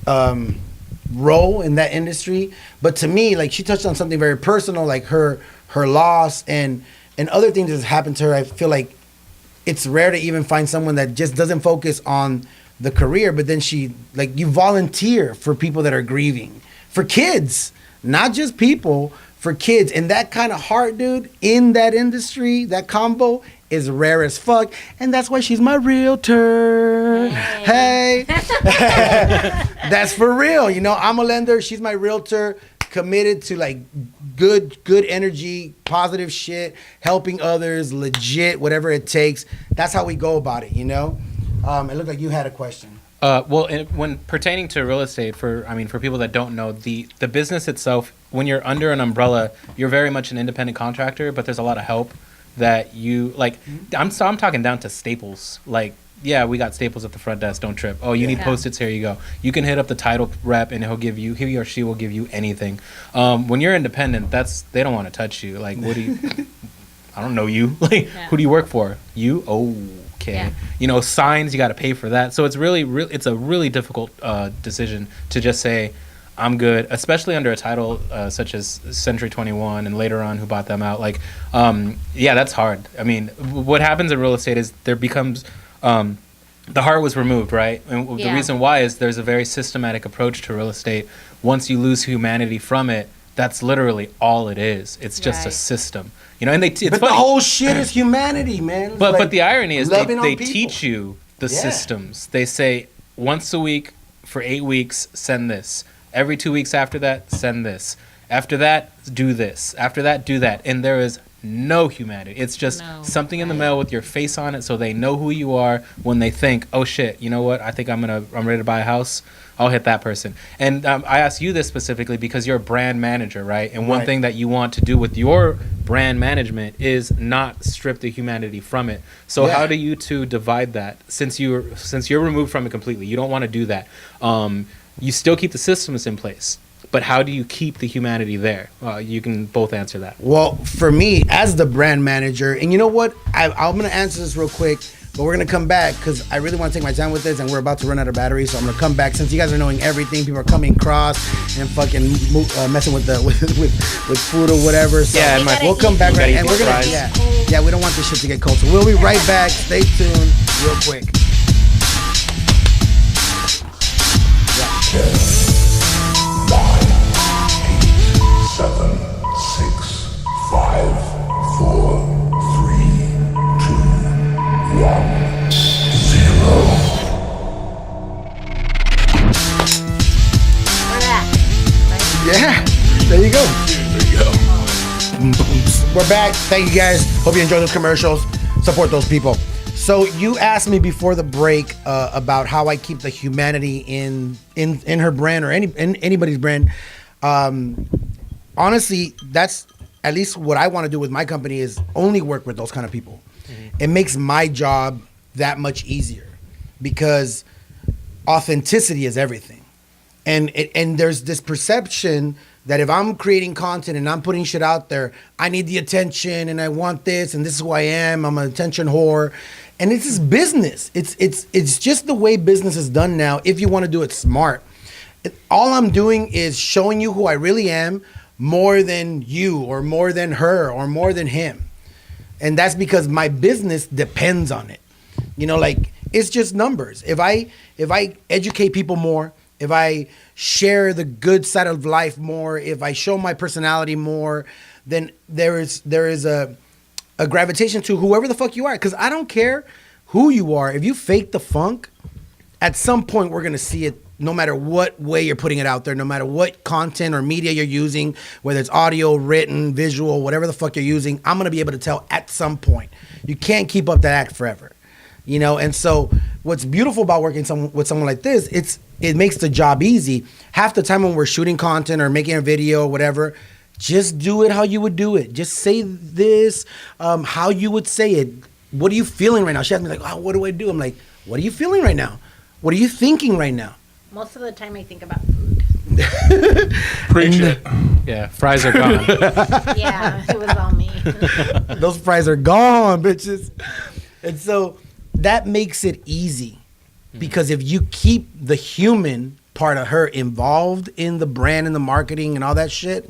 [SPEAKER 1] role in that industry. But to me, like she touched on something very personal, like her loss and other things that's happened to her. I feel like it's rare to even find someone that just doesn't focus on the career, but then you volunteer for people that are grieving, for kids, not just people. For kids, and that kind of heart, dude, in that industry, that combo is rare as fuck, and that's why she's my realtor. Hey. That's for real. You know, I'm a lender. She's my realtor, committed to like good energy, positive shit, helping others, legit, whatever it takes. That's how we go about it, you know? It looked like you had a question.
[SPEAKER 2] When pertaining to real estate, for people that don't know, the business itself, when you're under an umbrella, you're very much an independent contractor, but there's a lot of help that you, like, I'm talking down to staples. Like, yeah, we got staples at the front desk, don't trip. Oh, you need Post-its, here you go. You can hit up the title rep and he or she will give you anything. When you're independent, they don't want to touch you. Like, what do you, I don't know you. Like, who do you work for? You? Oh. Okay. Yeah. Signs, you got to pay for that. So it's it's a really difficult decision to just say, I'm good, especially under a title such as Century 21 and later on who bought them out. Like, that's hard. I mean, what happens in real estate is there becomes, the heart was removed, right? And the reason why is there's a very systematic approach to real estate. Once you lose humanity from it, that's literally all it is. It's just a system. And it's
[SPEAKER 1] funny. The whole shit is humanity, man.
[SPEAKER 2] But the irony is they teach you the systems. They say once a week for 8 weeks, send this. Every 2 weeks after that, send this. After that, do this. After that, do that. And there is no humanity. It's just
[SPEAKER 4] No,
[SPEAKER 2] something in the mail with your face on it, so they know who you are when they think, oh shit, you know what? I think I'm ready to buy a house. I'll hit that person. And I ask you this specifically because you're a brand manager, right? And one
[SPEAKER 1] Right.
[SPEAKER 2] thing that you want to do with your brand management is not strip the humanity from it. So
[SPEAKER 1] Yeah.
[SPEAKER 2] how do you two divide that? Since you're removed from it completely, you don't want to do that. You still keep the systems in place, but how do you keep the humanity there? You can both answer that.
[SPEAKER 1] Well, for me, as the brand manager, and you know what? I'm going to answer this real quick, but we're going to come back because I really want to take my time with this, and we're about to run out of battery, so I'm going to come back. Since you guys are knowing everything, people are coming across and fucking messing with with food or whatever. So
[SPEAKER 2] Yeah,
[SPEAKER 1] we'll come back,
[SPEAKER 2] gotta
[SPEAKER 1] right,
[SPEAKER 2] eat
[SPEAKER 1] and we're
[SPEAKER 2] these
[SPEAKER 1] going to,
[SPEAKER 2] fries.
[SPEAKER 1] yeah, we don't want this shit to get cold. So we'll be right back. Stay tuned real quick.
[SPEAKER 5] 7, 6, 5, 4, 3, 2, 1, 0.
[SPEAKER 4] We're back. Right?
[SPEAKER 1] Yeah, there you go.
[SPEAKER 3] There you go.
[SPEAKER 1] We're back. Thank you guys. Hope you enjoy those commercials. Support those people. So you asked me before the break about how I keep the humanity in her brand or in anybody's brand. Honestly, that's at least what I want to do with my company is only work with those kind of people. It makes my job that much easier because authenticity is everything. And there's this perception that if I'm creating content and I'm putting shit out there, I need the attention and I want this and this is who I am. I'm an attention whore. And it's just business. It's just the way business is done now if you want to do it smart. All I'm doing is showing you who I really am more than you or more than her or more than him. And that's because my business depends on it. You know, like it's just numbers. If I educate people more, if I share the good side of life more, if I show my personality more, then there is a gravitation to whoever the fuck you are. Because I don't care who you are. If you fake the funk, at some point we're going to see it no matter what way you're putting it out there, no matter what content or media you're using, whether it's audio, written, visual, whatever the fuck you're using, I'm going to be able to tell at some point. You can't keep up that act forever. You know, and so what's beautiful about working with someone like this, it makes the job easy. Half the time when we're shooting content or making a video or whatever, just do it how you would do it. Just say this, how you would say it. What are you feeling right now? She asked me like, oh, what do I do? I'm like, what are you feeling right now? What are you thinking right now?
[SPEAKER 4] Most of the time I think about food.
[SPEAKER 3] Preach it.
[SPEAKER 2] Yeah, fries are gone.
[SPEAKER 4] Yeah, it was all me.
[SPEAKER 1] Those fries are gone, bitches. And so that makes it easy because if you keep the human part of her involved in the brand and the marketing and all that shit,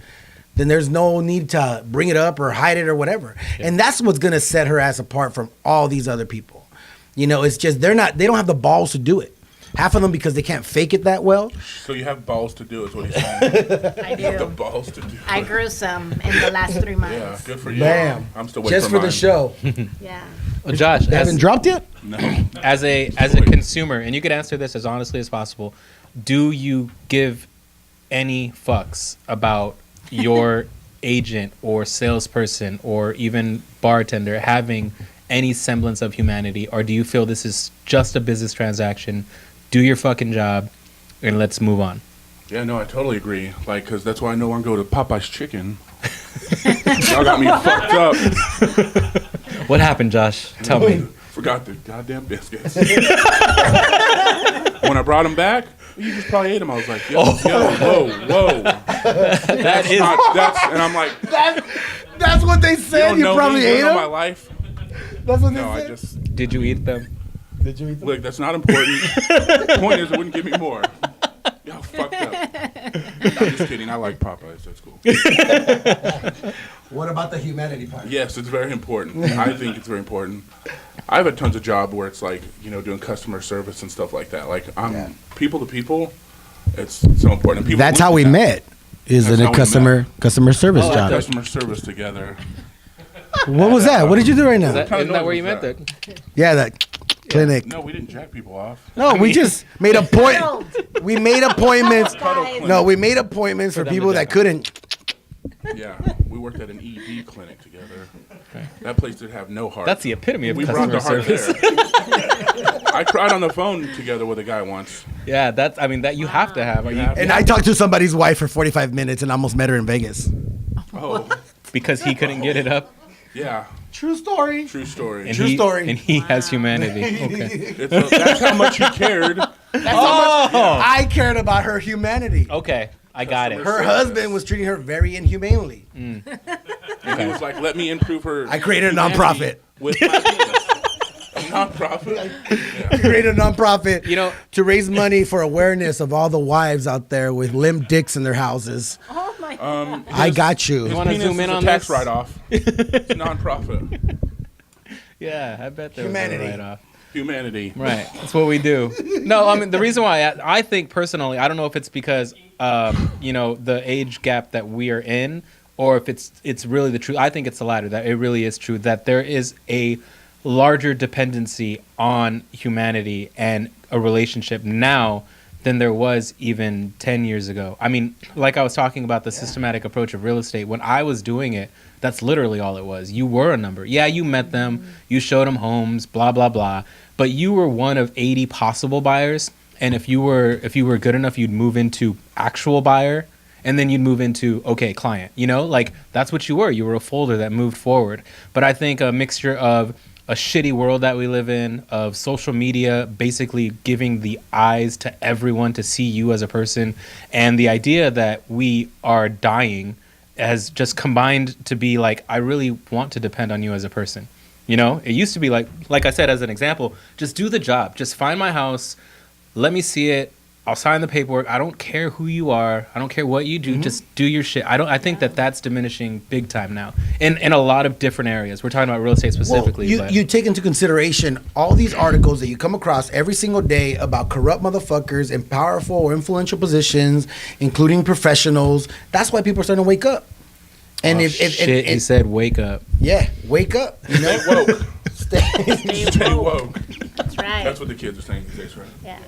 [SPEAKER 1] then there's no need to bring it up or hide it or whatever. Yeah. And that's what's going to set her ass apart from all these other people. You know, it's just they don't have the balls to do it. Half of them because they can't fake it that well.
[SPEAKER 3] So you have balls to do is what he's saying.
[SPEAKER 4] I
[SPEAKER 3] You have the
[SPEAKER 4] do.
[SPEAKER 3] balls to do
[SPEAKER 4] I
[SPEAKER 3] it.
[SPEAKER 4] grew some in the last 3 months.
[SPEAKER 3] Yeah, good for you.
[SPEAKER 1] Bam.
[SPEAKER 3] I'm still waiting
[SPEAKER 1] Just for
[SPEAKER 3] mine.
[SPEAKER 1] the show.
[SPEAKER 4] Yeah.
[SPEAKER 2] Well, Josh,
[SPEAKER 1] They haven't dropped yet?
[SPEAKER 3] No.
[SPEAKER 2] as a consumer, and you could answer this as honestly as possible, do you give any fucks about your agent or salesperson or even bartender having any semblance of humanity, or do you feel this is just a business transaction? Do your fucking job, and let's move on.
[SPEAKER 3] Yeah, no, I totally agree. Like, because that's why I know I go to Popeye's Chicken. Y'all got me fucked up.
[SPEAKER 2] What happened, Josh? Tell me.
[SPEAKER 3] Forgot the goddamn biscuits. When I brought them back, you just probably ate them. I was like, yo, whoa.
[SPEAKER 2] That is
[SPEAKER 3] And I'm like,
[SPEAKER 1] That's what they
[SPEAKER 3] you
[SPEAKER 1] said.
[SPEAKER 3] don't
[SPEAKER 1] You
[SPEAKER 3] know
[SPEAKER 1] probably
[SPEAKER 3] me, you
[SPEAKER 1] ate
[SPEAKER 3] don't know my
[SPEAKER 1] them.
[SPEAKER 3] life.
[SPEAKER 1] That's what they
[SPEAKER 3] No, I
[SPEAKER 1] said.
[SPEAKER 3] just,
[SPEAKER 2] Did you eat them?
[SPEAKER 1] Did you eat them?
[SPEAKER 3] look, that's not important. The point is, it wouldn't give me more. Y'all fucked up. I'm just kidding. I like Popeyes. That's cool.
[SPEAKER 1] What about the humanity part?
[SPEAKER 3] Yes, it's very important. I think it's very important. I've had tons of job where it's like, doing customer service and stuff like that. Like, I'm people to people. It's so important. And people
[SPEAKER 1] That's
[SPEAKER 3] look
[SPEAKER 1] how
[SPEAKER 3] at
[SPEAKER 1] we
[SPEAKER 3] that.
[SPEAKER 1] met. Is
[SPEAKER 3] That's
[SPEAKER 1] in a
[SPEAKER 3] how we
[SPEAKER 1] customer service
[SPEAKER 2] Oh,
[SPEAKER 1] job.
[SPEAKER 3] Customer service together.
[SPEAKER 1] What was that? What did you do right now?
[SPEAKER 2] Isn't
[SPEAKER 3] kinda
[SPEAKER 2] that where
[SPEAKER 3] noise
[SPEAKER 2] you
[SPEAKER 3] was
[SPEAKER 2] met
[SPEAKER 3] that?
[SPEAKER 2] that?
[SPEAKER 1] Yeah, that clinic.
[SPEAKER 3] No, we didn't jack people off.
[SPEAKER 1] No, we just made a point. We made appointments.
[SPEAKER 3] Cuddle clinic.
[SPEAKER 1] No, we made appointments for
[SPEAKER 2] them
[SPEAKER 1] people
[SPEAKER 2] to
[SPEAKER 1] that
[SPEAKER 2] jack
[SPEAKER 1] couldn't.
[SPEAKER 3] Yeah, we worked at an ED clinic together. That place did have no heart.
[SPEAKER 2] That's the epitome of
[SPEAKER 3] We brought
[SPEAKER 2] customer
[SPEAKER 3] the heart
[SPEAKER 2] service.
[SPEAKER 3] there. I cried on the phone together with a guy once.
[SPEAKER 2] Yeah, that you have to have. Are you,
[SPEAKER 1] And I talked to somebody's wife for 45 minutes and almost met her in Vegas.
[SPEAKER 3] Oh,
[SPEAKER 2] because he couldn't get it up.
[SPEAKER 3] yeah,
[SPEAKER 1] True story.
[SPEAKER 3] true story.
[SPEAKER 2] And
[SPEAKER 1] True
[SPEAKER 2] he,
[SPEAKER 1] story.
[SPEAKER 2] And he has humanity. Okay.
[SPEAKER 3] That's how much he cared.
[SPEAKER 1] I cared about her humanity.
[SPEAKER 2] Okay. I got it.
[SPEAKER 1] Her husband was treating her very inhumanely.
[SPEAKER 3] And he was like, "Let me improve her."
[SPEAKER 1] I created a
[SPEAKER 3] humanity
[SPEAKER 1] nonprofit.
[SPEAKER 3] with my penis. A nonprofit.
[SPEAKER 1] I created a nonprofit
[SPEAKER 2] You know,
[SPEAKER 1] to raise money for awareness of all the wives out there with limp dicks in their houses.
[SPEAKER 4] Oh my God.
[SPEAKER 1] I got you.
[SPEAKER 2] You wanna
[SPEAKER 3] Penis
[SPEAKER 2] zoom in
[SPEAKER 3] is a
[SPEAKER 2] on
[SPEAKER 3] tax
[SPEAKER 2] this?
[SPEAKER 3] write-off. It's nonprofit.
[SPEAKER 2] yeah, I bet there
[SPEAKER 1] Humanity.
[SPEAKER 2] was a write-off.
[SPEAKER 3] Humanity.
[SPEAKER 2] Right. That's what we do. No, I mean, the reason why I think personally, I don't know if it's because, the age gap that we are in, or if it's really the truth. I think it's the latter, that it really is true, that there is a larger dependency on humanity and a relationship now than there was even 10 years ago. I mean, like I was talking about the systematic approach of real estate, when I was doing it, that's literally all it was. You were a number. Yeah, you met them, you showed them homes, blah, blah, blah. But you were one of 80 possible buyers. And if you were good enough, you'd move into actual buyer, and then you'd move into, okay, client. Like that's what you were. You were a folder that moved forward. But I think a mixture of a shitty world that we live in, of social media basically giving the eyes to everyone to see you as a person, and the idea that we are dying has just combined to be like, I really want to depend on you as a person. It used to be like I said, as an example, just do the job. Just find my house. Let me see it. I'll sign the paperwork. I don't care who you are. I don't care what you do. Just do your shit. I think that's diminishing big time now in a lot of different areas. We're talking about real estate specifically.
[SPEAKER 1] Well, you take into consideration all these articles that you come across every single day about corrupt motherfuckers in powerful or influential positions, including professionals. That's why people are starting to wake up. And
[SPEAKER 2] he said wake up.
[SPEAKER 1] Yeah, wake up.
[SPEAKER 3] Stay woke.
[SPEAKER 4] Stay
[SPEAKER 3] woke.
[SPEAKER 4] That's right.
[SPEAKER 3] That's what the kids are saying these days, right?
[SPEAKER 4] Yeah.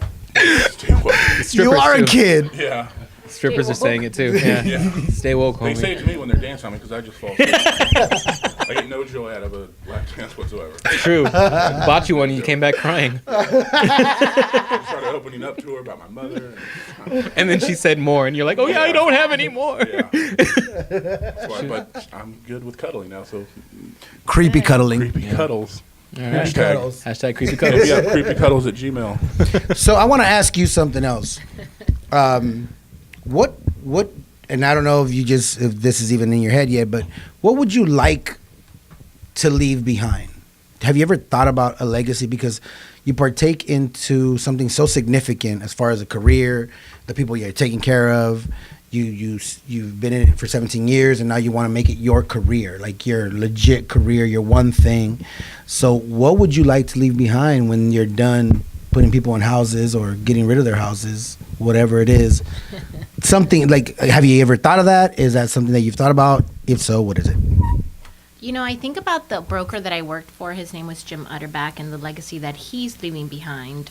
[SPEAKER 3] Stay woke.
[SPEAKER 1] You are a
[SPEAKER 2] too.
[SPEAKER 1] kid.
[SPEAKER 3] Yeah.
[SPEAKER 2] Strippers are saying it too. Yeah.
[SPEAKER 3] Yeah.
[SPEAKER 2] Stay woke,
[SPEAKER 3] They
[SPEAKER 2] homie.
[SPEAKER 3] say it to me when they're dancing on me because I just fall asleep. I get no joy out of a lap dance whatsoever.
[SPEAKER 2] True. Bought you one and you came back crying.
[SPEAKER 3] I started opening up to her about my mother.
[SPEAKER 2] And then she said more and you're like, oh yeah, I don't have any more.
[SPEAKER 3] Yeah. That's why, but I'm good with cuddling now, so
[SPEAKER 1] Creepy cuddling.
[SPEAKER 3] creepy cuddles.
[SPEAKER 2] All right.
[SPEAKER 3] Hashtag.
[SPEAKER 2] Hashtag creepy cuddles.
[SPEAKER 3] Yeah, creepycuddles at Gmail.
[SPEAKER 1] So I want to ask you something else. What and I don't know if this is even in your head yet, but what would you like to leave behind? Have you ever thought about a legacy? Because you partake into something so significant as far as a career, the people you're taking care of. You've been in it for 17 years, and now you want to make it your career, like your legit career, your one thing. So what would you like to leave behind when you're done putting people in houses or getting rid of their houses, whatever it is? Something like, have you ever thought of that? Is that something that you've thought about? If so, what is it?
[SPEAKER 4] I think about the broker that I worked for. His name was Jim Utterback, and the legacy that he's leaving behind.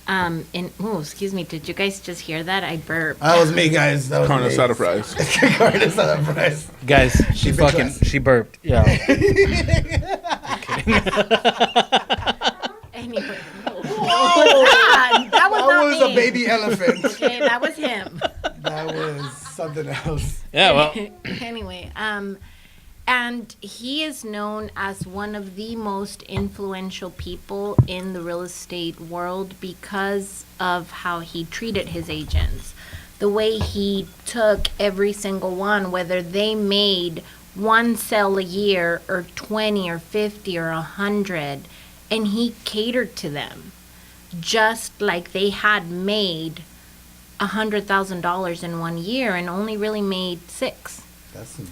[SPEAKER 4] Excuse me, did you guys just hear that? I burped.
[SPEAKER 1] That was me, guys. That was
[SPEAKER 3] Carne
[SPEAKER 1] me.
[SPEAKER 3] asada fries.
[SPEAKER 1] Carne asada fries.
[SPEAKER 2] Guys, she burped. Yeah.
[SPEAKER 4] Anyway. That was
[SPEAKER 1] That
[SPEAKER 4] not
[SPEAKER 1] was
[SPEAKER 4] me.
[SPEAKER 1] a baby elephant.
[SPEAKER 4] Okay, that was him.
[SPEAKER 1] That was something else.
[SPEAKER 2] Yeah, well.
[SPEAKER 4] Anyway, and he is known as one of the most influential people in the real estate world because of how he treated his agents. The way he took every single one, whether they made one sale a year or 20 or 50 or 100, and he catered to them just like they had made $100,000 in 1 year and only really made 6.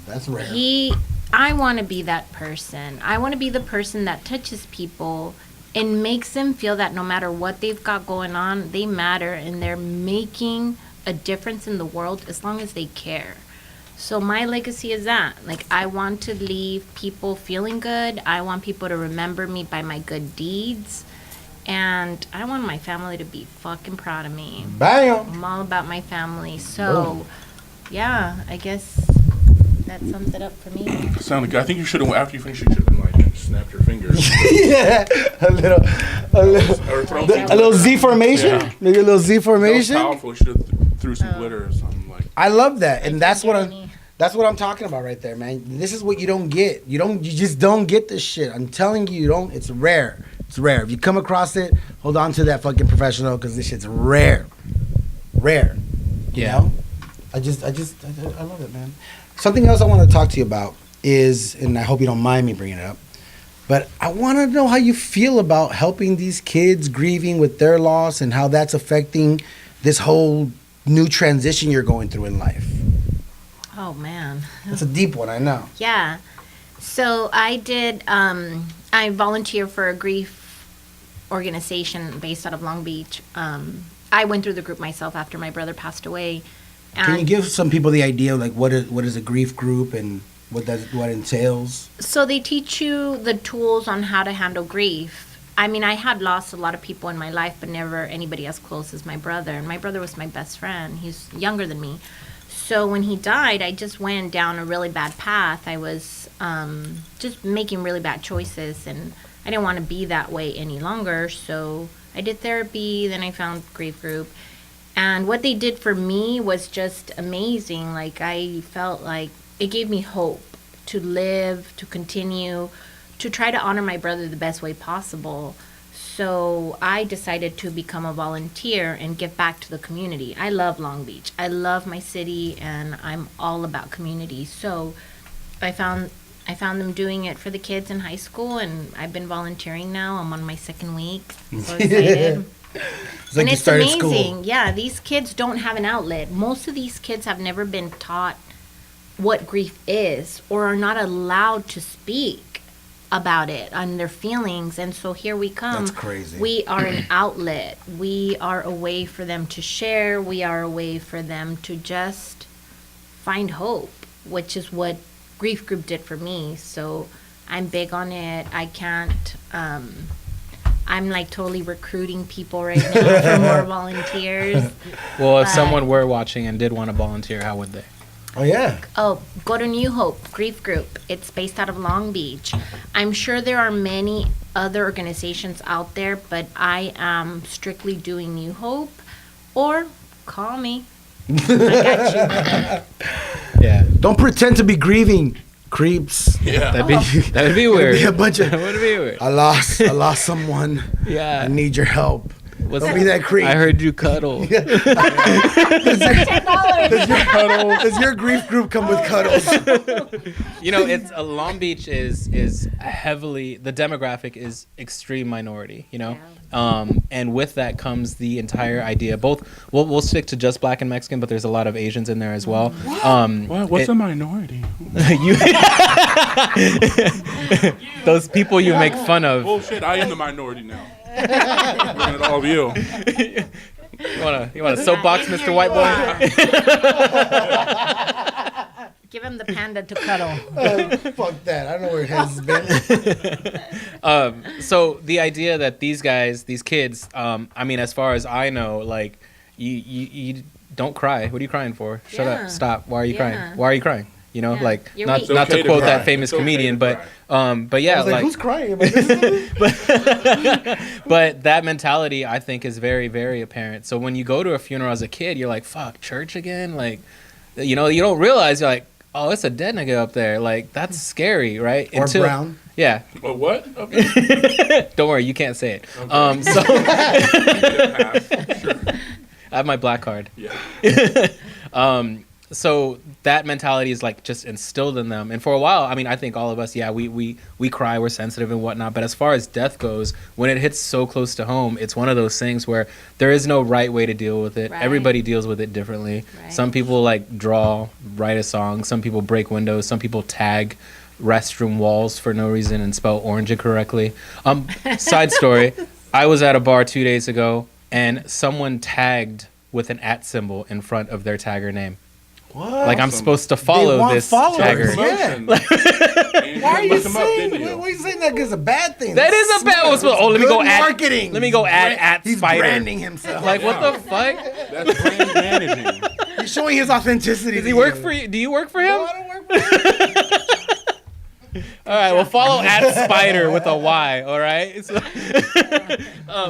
[SPEAKER 1] That's rare.
[SPEAKER 4] I want to be that person. I want to be the person that touches people and makes them feel that no matter what they've got going on, they matter and they're making a difference in the world as long as they care. So my legacy is that. Like, I want to leave people feeling good. I want people to remember me by my good deeds. And I want my family to be fucking proud of me.
[SPEAKER 1] Bam.
[SPEAKER 4] I'm all about my family. So, yeah, I guess That sums it up for me.
[SPEAKER 3] Sounded good. I think you should have, after you finished, you should have like snapped your fingers.
[SPEAKER 1] Yeah, a little
[SPEAKER 3] Or throw some
[SPEAKER 1] a little
[SPEAKER 3] glitter.
[SPEAKER 1] Z formation.
[SPEAKER 3] Yeah.
[SPEAKER 1] Maybe a little Z
[SPEAKER 3] That was
[SPEAKER 1] formation.
[SPEAKER 3] powerful. You should have threw some glitter or something like.
[SPEAKER 1] I love that, and that's what
[SPEAKER 4] Any-
[SPEAKER 1] that's what I'm talking about right there, man. This is what you don't get. You just don't get this shit. I'm telling you, you don't. It's rare. It's rare. If you come across it, hold on to that fucking professional because this shit's rare. Rare. You
[SPEAKER 2] Yeah.
[SPEAKER 1] know? I love it, man. Something else I want to talk to you about is, and I hope you don't mind me bringing it up, but I want to know how you feel about helping these kids grieving with their loss and how that's affecting this whole new transition you're going through in life.
[SPEAKER 4] Oh man.
[SPEAKER 1] It's a deep one, I know.
[SPEAKER 4] Yeah. So I did. I volunteer for a grief organization based out of Long Beach. I went through the group myself after my brother passed away.
[SPEAKER 1] Can you give some people the idea of like what is a grief group and what entails?
[SPEAKER 4] So they teach you the tools on how to handle grief. I mean, I had lost a lot of people in my life, but never anybody as close as my brother. And my brother was my best friend. He's younger than me. So when he died, I just went down a really bad path. I was just making really bad choices, and I didn't want to be that way any longer. So I did therapy, then I found grief group. And what they did for me was just amazing. Like, I felt like it gave me hope to live, to continue, to try to honor my brother the best way possible. So I decided to become a volunteer and give back to the community. I love Long Beach. I love my city, and I'm all about community. So I found them doing it for the kids in high school, and I've been volunteering now. I'm on my second week. So excited.
[SPEAKER 1] It's like
[SPEAKER 4] And
[SPEAKER 1] you
[SPEAKER 4] it's
[SPEAKER 1] started
[SPEAKER 4] amazing.
[SPEAKER 1] school.
[SPEAKER 4] Yeah, these kids don't have an outlet. Most of these kids have never been taught what grief is or are not allowed to speak about it and their feelings. And so here we come.
[SPEAKER 1] That's crazy.
[SPEAKER 4] We are an outlet. We are a way for them to share. We are a way for them to just find hope, which is what Grief Group did for me. So I'm big on it. I can't... I'm like totally recruiting people right now for more volunteers.
[SPEAKER 2] Well, if
[SPEAKER 4] But-
[SPEAKER 2] someone were watching and did want to volunteer, how would they?
[SPEAKER 1] Oh yeah.
[SPEAKER 4] Oh, go to New Hope Grief Group. It's based out of Long Beach. I'm sure there are many other organizations out there, but I am strictly doing New Hope. Or call me. I got you.
[SPEAKER 2] Yeah,
[SPEAKER 1] Don't pretend to be grieving, creeps.
[SPEAKER 3] Yeah.
[SPEAKER 2] that'd be
[SPEAKER 1] Be
[SPEAKER 2] weird.
[SPEAKER 1] a bunch of.
[SPEAKER 2] That would be weird.
[SPEAKER 1] I lost someone.
[SPEAKER 2] Yeah.
[SPEAKER 1] I need your help.
[SPEAKER 2] What's
[SPEAKER 1] Don't be that creep.
[SPEAKER 2] I heard you cuddle.
[SPEAKER 1] Does your grief group come with cuddles?
[SPEAKER 2] You know, it's Long Beach is heavily, the demographic is extreme minority. You know, and with that comes the entire idea. Both we'll stick to just Black and Mexican, but there's a lot of Asians in there as well.
[SPEAKER 3] What's a minority?
[SPEAKER 2] You, those people you make fun of.
[SPEAKER 3] Bullshit! I am the minority now. Looking at all of you.
[SPEAKER 2] You want a soapbox, Mr. White Boy?
[SPEAKER 4] Give him the panda to cuddle.
[SPEAKER 1] Fuck that. I don't know where his has been.
[SPEAKER 2] So the idea that these kids, I mean, as far as I know, like you don't cry. What are you crying for? Shut
[SPEAKER 4] Yeah.
[SPEAKER 2] up. Stop. Why are you
[SPEAKER 4] Yeah.
[SPEAKER 2] crying? Why are you crying? You know,
[SPEAKER 4] Yeah.
[SPEAKER 2] like
[SPEAKER 4] You're
[SPEAKER 2] not
[SPEAKER 4] weak.
[SPEAKER 2] not
[SPEAKER 3] It's okay
[SPEAKER 2] to
[SPEAKER 3] to
[SPEAKER 2] quote
[SPEAKER 3] cry.
[SPEAKER 2] that famous
[SPEAKER 3] It's okay
[SPEAKER 2] comedian,
[SPEAKER 3] to
[SPEAKER 2] but yeah,
[SPEAKER 1] I was like,
[SPEAKER 2] like
[SPEAKER 1] who's crying? Am I listening?
[SPEAKER 2] but that mentality I think is very, very apparent. So when you go to a funeral as a kid, you're like, fuck, church again? Like, you know, you don't realize, you're like, oh, it's a dead nigga up there. Like, that's scary, right?
[SPEAKER 1] Or brown.
[SPEAKER 2] Yeah.
[SPEAKER 3] But what? Okay.
[SPEAKER 2] Don't worry, you can't say it.
[SPEAKER 3] Okay.
[SPEAKER 2] So
[SPEAKER 3] Sure.
[SPEAKER 2] I have my black card.
[SPEAKER 3] Yeah.
[SPEAKER 2] So that mentality is like just instilled in them. And for a while, I mean, I think all of us, yeah, we cry, we're sensitive and whatnot. But as far as death goes, when it hits so close to home, it's one of those things where there is no right way to deal with it.
[SPEAKER 4] Right.
[SPEAKER 2] Everybody deals with it differently.
[SPEAKER 4] Right.
[SPEAKER 2] Some people like draw, write a song. Some people break windows. Some people tag restroom walls for no reason and spell orange incorrectly. Side story, I was at a bar 2 days ago and someone tagged with an @ symbol in front of their tagger name.
[SPEAKER 1] What?
[SPEAKER 2] Like I'm
[SPEAKER 3] Awesome.
[SPEAKER 2] supposed to
[SPEAKER 1] They
[SPEAKER 2] follow
[SPEAKER 1] want
[SPEAKER 2] this
[SPEAKER 1] followers.
[SPEAKER 2] tagger.
[SPEAKER 1] Yeah.
[SPEAKER 3] Why
[SPEAKER 1] Why are you saying? Why are you saying that? Is a bad thing.
[SPEAKER 2] That is a bad one. Oh, let me
[SPEAKER 1] Good
[SPEAKER 2] go add.
[SPEAKER 1] marketing.
[SPEAKER 2] Let me go add
[SPEAKER 1] He's
[SPEAKER 2] spider.
[SPEAKER 1] branding himself.
[SPEAKER 2] Like what the fuck?
[SPEAKER 3] That's brand managing.
[SPEAKER 1] He's showing his authenticity.
[SPEAKER 2] Does he work for you? Do you work for him?
[SPEAKER 1] No, I don't work for him.
[SPEAKER 2] All right, well, follow @Spider with a Y. All right. So,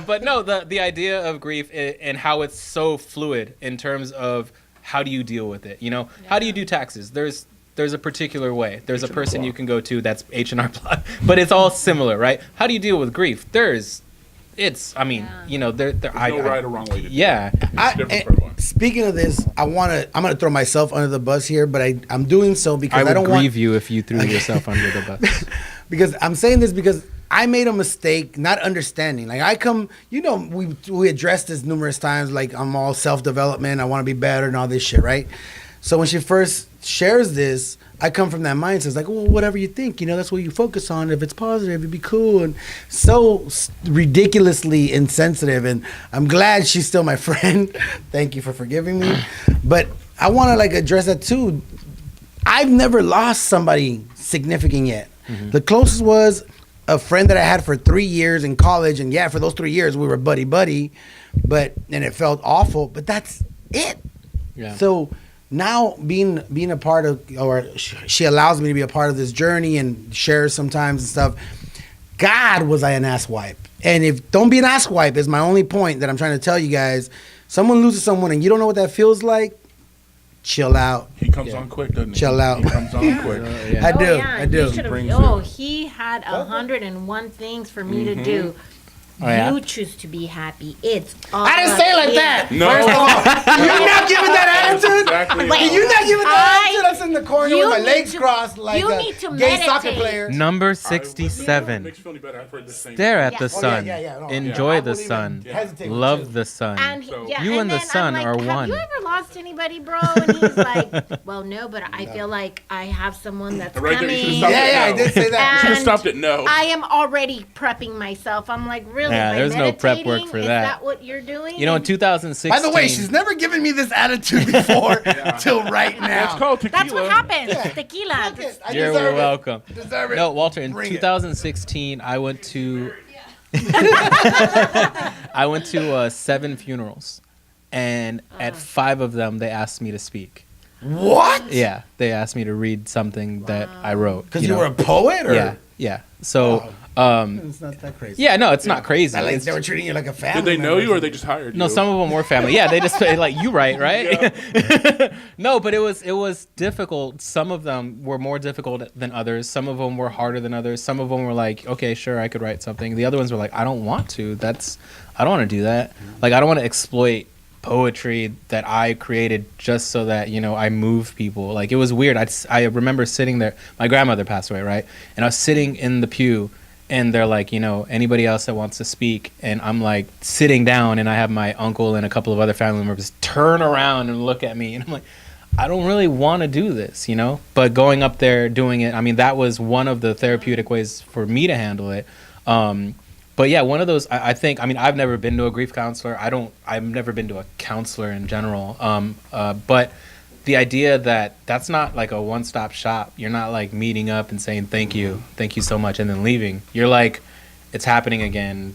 [SPEAKER 2] but no, the idea of grief and how it's so fluid in terms of how do you deal with it. You know, how do you do taxes? There's a particular way. There's a person you can go to that's H&R Block, but it's all similar, right? How do you deal with grief? You know,
[SPEAKER 3] There's no right or wrong way to do it.
[SPEAKER 2] Yeah.
[SPEAKER 3] It's different for everyone.
[SPEAKER 1] Speaking of this, I'm gonna throw myself under the bus here, but I'm doing so because
[SPEAKER 2] I would
[SPEAKER 1] don't
[SPEAKER 2] grieve
[SPEAKER 1] want
[SPEAKER 2] you if you threw yourself under the bus.
[SPEAKER 1] because I'm saying this because I made a mistake not understanding. Like I come, you know, we addressed this numerous times. Like I'm all self-development. I want to be better and all this shit, right? So when she first shares this, I come from that mindset. It's like, well, whatever you think, you know, that's what you focus on. If it's positive, it'd be cool. And so ridiculously insensitive. And I'm glad she's still my friend. Thank you for forgiving me. But I want to like address that too. I've never lost somebody significant yet. Mm-hmm. The closest was a friend that I had for 3 years in college. And yeah, for those 3 years, we were buddy-buddy. And it felt awful. But that's it. Yeah. So now being a part of, or she allows me to be a part of this journey and shares sometimes and stuff. God, was I an asswipe. And if don't be an asswipe is my only point that I'm trying to tell you guys. Someone loses someone and you don't know what that feels like. Chill out.
[SPEAKER 3] He comes on quick, doesn't he?
[SPEAKER 1] Chill out.
[SPEAKER 3] He comes on quick.
[SPEAKER 1] I do.
[SPEAKER 4] He had 101 things for me to do.
[SPEAKER 2] Oh, yeah?
[SPEAKER 4] You choose to be happy. It's all
[SPEAKER 1] I didn't say it like that.
[SPEAKER 3] No.
[SPEAKER 1] First of all, you're not giving that attitude.
[SPEAKER 3] Exactly.
[SPEAKER 4] Wait.
[SPEAKER 1] You're not giving that attitude. I'm sitting in the corner with my
[SPEAKER 4] need
[SPEAKER 1] legs
[SPEAKER 4] to-
[SPEAKER 1] crossed like
[SPEAKER 4] you
[SPEAKER 1] a
[SPEAKER 4] need to
[SPEAKER 1] gay
[SPEAKER 4] meditate.
[SPEAKER 1] soccer player.
[SPEAKER 2] Number
[SPEAKER 3] Makes
[SPEAKER 2] 67.
[SPEAKER 3] you feel any better. I've heard the same.
[SPEAKER 2] Stare at
[SPEAKER 4] Yeah.
[SPEAKER 2] the
[SPEAKER 4] Oh,
[SPEAKER 2] sun.
[SPEAKER 1] No,
[SPEAKER 2] Enjoy
[SPEAKER 1] I
[SPEAKER 2] the
[SPEAKER 1] won't even
[SPEAKER 2] sun.
[SPEAKER 1] hesitate with
[SPEAKER 2] Love
[SPEAKER 1] you.
[SPEAKER 2] the sun.
[SPEAKER 4] And
[SPEAKER 3] So-
[SPEAKER 2] You and the
[SPEAKER 4] then
[SPEAKER 2] sun
[SPEAKER 4] I'm like,
[SPEAKER 2] are
[SPEAKER 4] have
[SPEAKER 2] one.
[SPEAKER 4] you ever lost anybody, bro? And he's like, well, no, but I feel like I have someone that's
[SPEAKER 3] Right there, you
[SPEAKER 4] coming.
[SPEAKER 3] should've stopped
[SPEAKER 1] Yeah, I did say that.
[SPEAKER 3] You should have
[SPEAKER 4] And
[SPEAKER 3] stopped it. No.
[SPEAKER 4] I am already prepping myself. I'm like, really?
[SPEAKER 2] Yeah,
[SPEAKER 4] By
[SPEAKER 2] there's no prep work
[SPEAKER 4] meditating?
[SPEAKER 2] for
[SPEAKER 4] Is
[SPEAKER 2] that.
[SPEAKER 4] that what you're doing?
[SPEAKER 2] You know, in 2016.
[SPEAKER 1] By the way, she's never given me this attitude before till right now.
[SPEAKER 3] That's called tequila.
[SPEAKER 4] That's what happens. Tequila.
[SPEAKER 1] I
[SPEAKER 2] You're
[SPEAKER 1] deserve it.
[SPEAKER 2] welcome.
[SPEAKER 1] Deserve it.
[SPEAKER 2] No, Walter, in
[SPEAKER 1] Bring it.
[SPEAKER 2] 2016, I went to 7 funerals, and at 5 of them, they asked me to speak.
[SPEAKER 1] What?
[SPEAKER 2] Yeah, they asked me to read something that I wrote.
[SPEAKER 1] Because you were a poet, or
[SPEAKER 2] Yeah. So,
[SPEAKER 1] it's not that crazy.
[SPEAKER 2] yeah, no, it's not crazy.
[SPEAKER 1] Like
[SPEAKER 2] It's-
[SPEAKER 1] they were treating you like a family.
[SPEAKER 3] Did they know
[SPEAKER 1] member.
[SPEAKER 3] you or they just hired you?
[SPEAKER 2] No, some of them were family. Yeah, they just like you right? No, but it was difficult. Some of them were more difficult than others. Some of them were harder than others. Some of them were like, okay, sure, I could write something. The other ones were like, I don't want to. I don't want to do that. Like I don't want to exploit poetry that I created just so that, you know, I move people. Like it was weird. I remember sitting there. My grandmother passed away, right? And I was sitting in the pew. And they're like, you know, anybody else that wants to speak? And I'm like sitting down and I have my uncle and a couple of other family members turn around and look at me. And I'm like, I don't really want to do this, you know? But going up there, doing it, I mean, that was one of the therapeutic ways for me to handle it. But yeah, one of those, I think, I mean, I've never been to a grief counselor. I've never been to a counselor in general. But the idea that that's not like a one-stop shop. You're not like meeting up and saying thank you so much, and then leaving. You're like, it's happening again.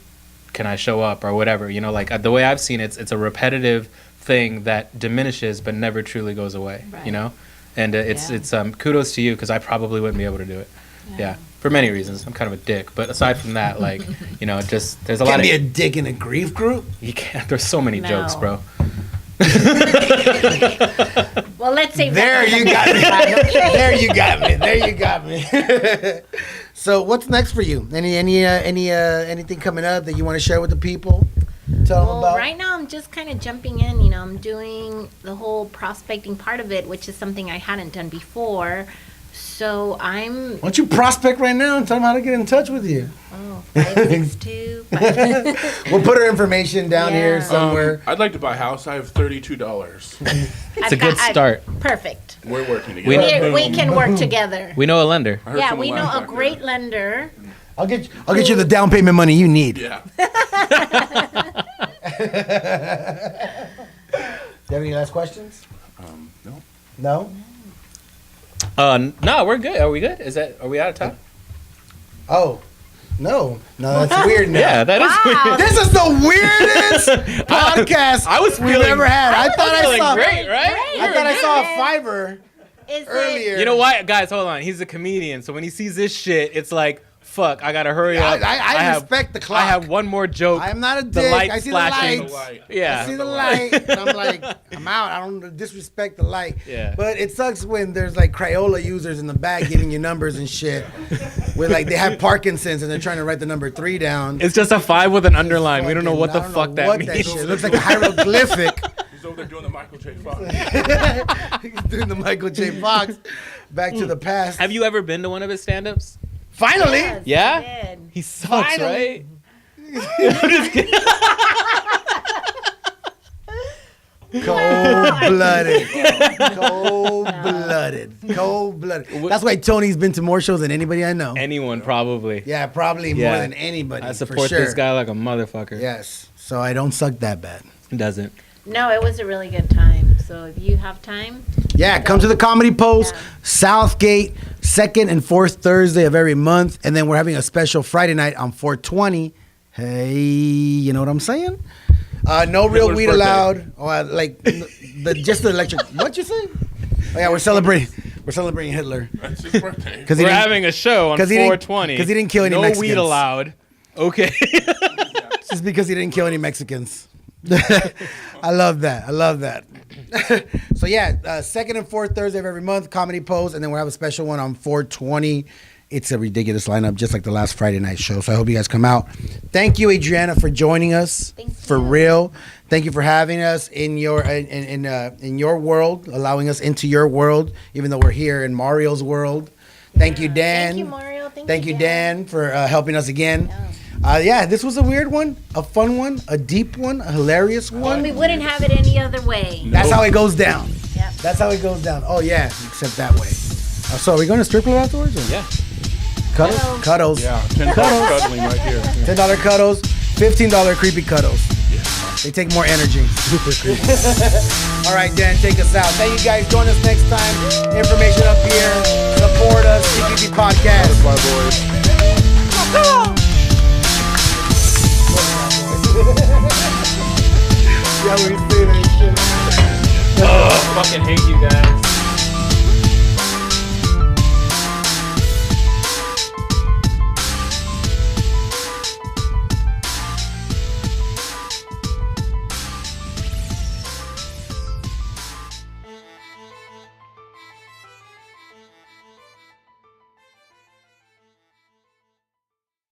[SPEAKER 2] Can I show up or whatever? You know, like the way I've seen it, it's a repetitive thing that diminishes but never truly goes away. Right. You know, and it's kudos to you because I probably wouldn't be able to do it. Yeah. For many reasons, I'm kind of a dick. But aside from that, like, you know, just there's a lot of.
[SPEAKER 1] Can't be a dick in a grief group.
[SPEAKER 2] You can't. There's so many jokes, bro.
[SPEAKER 4] Well, let's say
[SPEAKER 1] There you got me. There you got me. So, what's next for you? Anything coming up that you want to share with the people? Tell them about.
[SPEAKER 4] Right now, I'm just kind of jumping in. You know, I'm doing the whole prospecting part of it, which is something I hadn't done before. So
[SPEAKER 1] Why don't you prospect right now and tell them how to get in touch with you?
[SPEAKER 4] 562.
[SPEAKER 1] We'll put her information down here somewhere.
[SPEAKER 3] I'd like to buy a house. I have $32.
[SPEAKER 2] It's a good start.
[SPEAKER 4] Perfect.
[SPEAKER 3] We're working together.
[SPEAKER 4] We can work together.
[SPEAKER 2] We know a lender.
[SPEAKER 3] I heard
[SPEAKER 4] Yeah,
[SPEAKER 3] someone
[SPEAKER 4] we know
[SPEAKER 3] laugh
[SPEAKER 4] a
[SPEAKER 3] back
[SPEAKER 4] great
[SPEAKER 3] there.
[SPEAKER 4] lender.
[SPEAKER 1] I'll get you the down payment money you need.
[SPEAKER 3] Yeah.
[SPEAKER 1] Do you have any last questions?
[SPEAKER 3] No.
[SPEAKER 1] No?
[SPEAKER 2] No, we're good. Are we good? Are we out of time?
[SPEAKER 1] Oh. No, that's weird now.
[SPEAKER 2] Yeah, that is weird.
[SPEAKER 1] This is the weirdest podcast we've ever had. I thought I
[SPEAKER 2] feeling
[SPEAKER 1] saw
[SPEAKER 2] great, right?
[SPEAKER 1] I thought I saw a Fiverr
[SPEAKER 4] Is
[SPEAKER 1] earlier.
[SPEAKER 2] You know what, guys? Hold on. He's a comedian, so when he sees this shit, it's like, fuck, I gotta hurry up.
[SPEAKER 1] I respect the clock.
[SPEAKER 2] I have one more joke.
[SPEAKER 1] I'm not a dick.
[SPEAKER 2] The light
[SPEAKER 1] I see
[SPEAKER 2] flashing.
[SPEAKER 1] the lights.
[SPEAKER 2] Yeah.
[SPEAKER 1] I see the light. And I'm like, I'm out. I don't disrespect the light.
[SPEAKER 2] Yeah.
[SPEAKER 1] But it sucks when there's like Crayola users in the back giving you numbers and shit. With like they have Parkinson's and they're trying to write the number 3 down.
[SPEAKER 2] It's just a 5 with an underline. We don't know what the fuck that means.
[SPEAKER 1] Shit. It looks like a hieroglyphic.
[SPEAKER 3] He's over there doing the Michael J. Fox.
[SPEAKER 1] He's doing the Michael J. Fox. Back to the past.
[SPEAKER 2] Have you ever been to one of his stand-ups?
[SPEAKER 1] Finally.
[SPEAKER 4] Yes,
[SPEAKER 2] Yeah?
[SPEAKER 4] I did.
[SPEAKER 2] He sucks,
[SPEAKER 1] Finally.
[SPEAKER 2] right? I'm just kidding.
[SPEAKER 1] Cold-blooded. Cold-blooded. That's why Tony's been to more shows than anybody I know.
[SPEAKER 2] Anyone, probably.
[SPEAKER 1] Yeah, probably more
[SPEAKER 2] Yeah.
[SPEAKER 1] than anybody.
[SPEAKER 2] I
[SPEAKER 1] for
[SPEAKER 2] support
[SPEAKER 1] sure.
[SPEAKER 2] this guy like a motherfucker.
[SPEAKER 1] Yes. So I don't suck that bad.
[SPEAKER 2] Doesn't.
[SPEAKER 4] No, it was a really good time. So if you have time,
[SPEAKER 1] Yeah, come to the Comedy Post,
[SPEAKER 4] Yeah.
[SPEAKER 1] Southgate, 2nd and 4th Thursday of every month. And then we're having a special Friday night on 420. Hey, you know what I'm saying? No real
[SPEAKER 3] Hitler's
[SPEAKER 1] weed
[SPEAKER 3] birthday.
[SPEAKER 1] allowed. Or just the electric. What you say? Oh yeah, we're celebrating Hitler
[SPEAKER 3] That's his birthday.
[SPEAKER 1] because
[SPEAKER 2] We're having a show on 420.
[SPEAKER 1] because he didn't kill any
[SPEAKER 2] no
[SPEAKER 1] Mexicans.
[SPEAKER 2] weed allowed. Okay.
[SPEAKER 1] Just because he didn't kill any Mexicans. I love that. So yeah, 2nd and 4th Thursday of every month, Comedy Post, and then we'll have a special one on 420. It's a ridiculous lineup, just like the last Friday night show. So I hope you guys come out. Thank you, Adriana, for joining us.
[SPEAKER 4] Thank
[SPEAKER 1] For
[SPEAKER 4] you.
[SPEAKER 1] real. Thank you for having us in your in your world, allowing us into your world, even though we're here in Mario's world. Thank you, Dan.
[SPEAKER 4] thank you, Mario.
[SPEAKER 1] Thank you, Dan, for helping us again. This was a weird one, a fun one, a deep one, a hilarious one.
[SPEAKER 4] We wouldn't have it any other way.
[SPEAKER 1] That's how it goes down.
[SPEAKER 4] Yep.
[SPEAKER 1] That's how it goes down. Oh yeah, except that way. So are we going to strip club afterwards? Or?
[SPEAKER 2] Yeah.
[SPEAKER 1] Cuddles. Cuddles.
[SPEAKER 3] Yeah, $10 cuddling right here.
[SPEAKER 1] $10 cuddles. $15 creepy cuddles. They take more energy. Super creepy. All right, Dan, take us out. Thank you guys. Join us next time. Information up here. Support us. CQB Podcast.
[SPEAKER 3] Bye, boys.
[SPEAKER 1] Yeah, we say that shit.
[SPEAKER 2] Fucking hate you guys.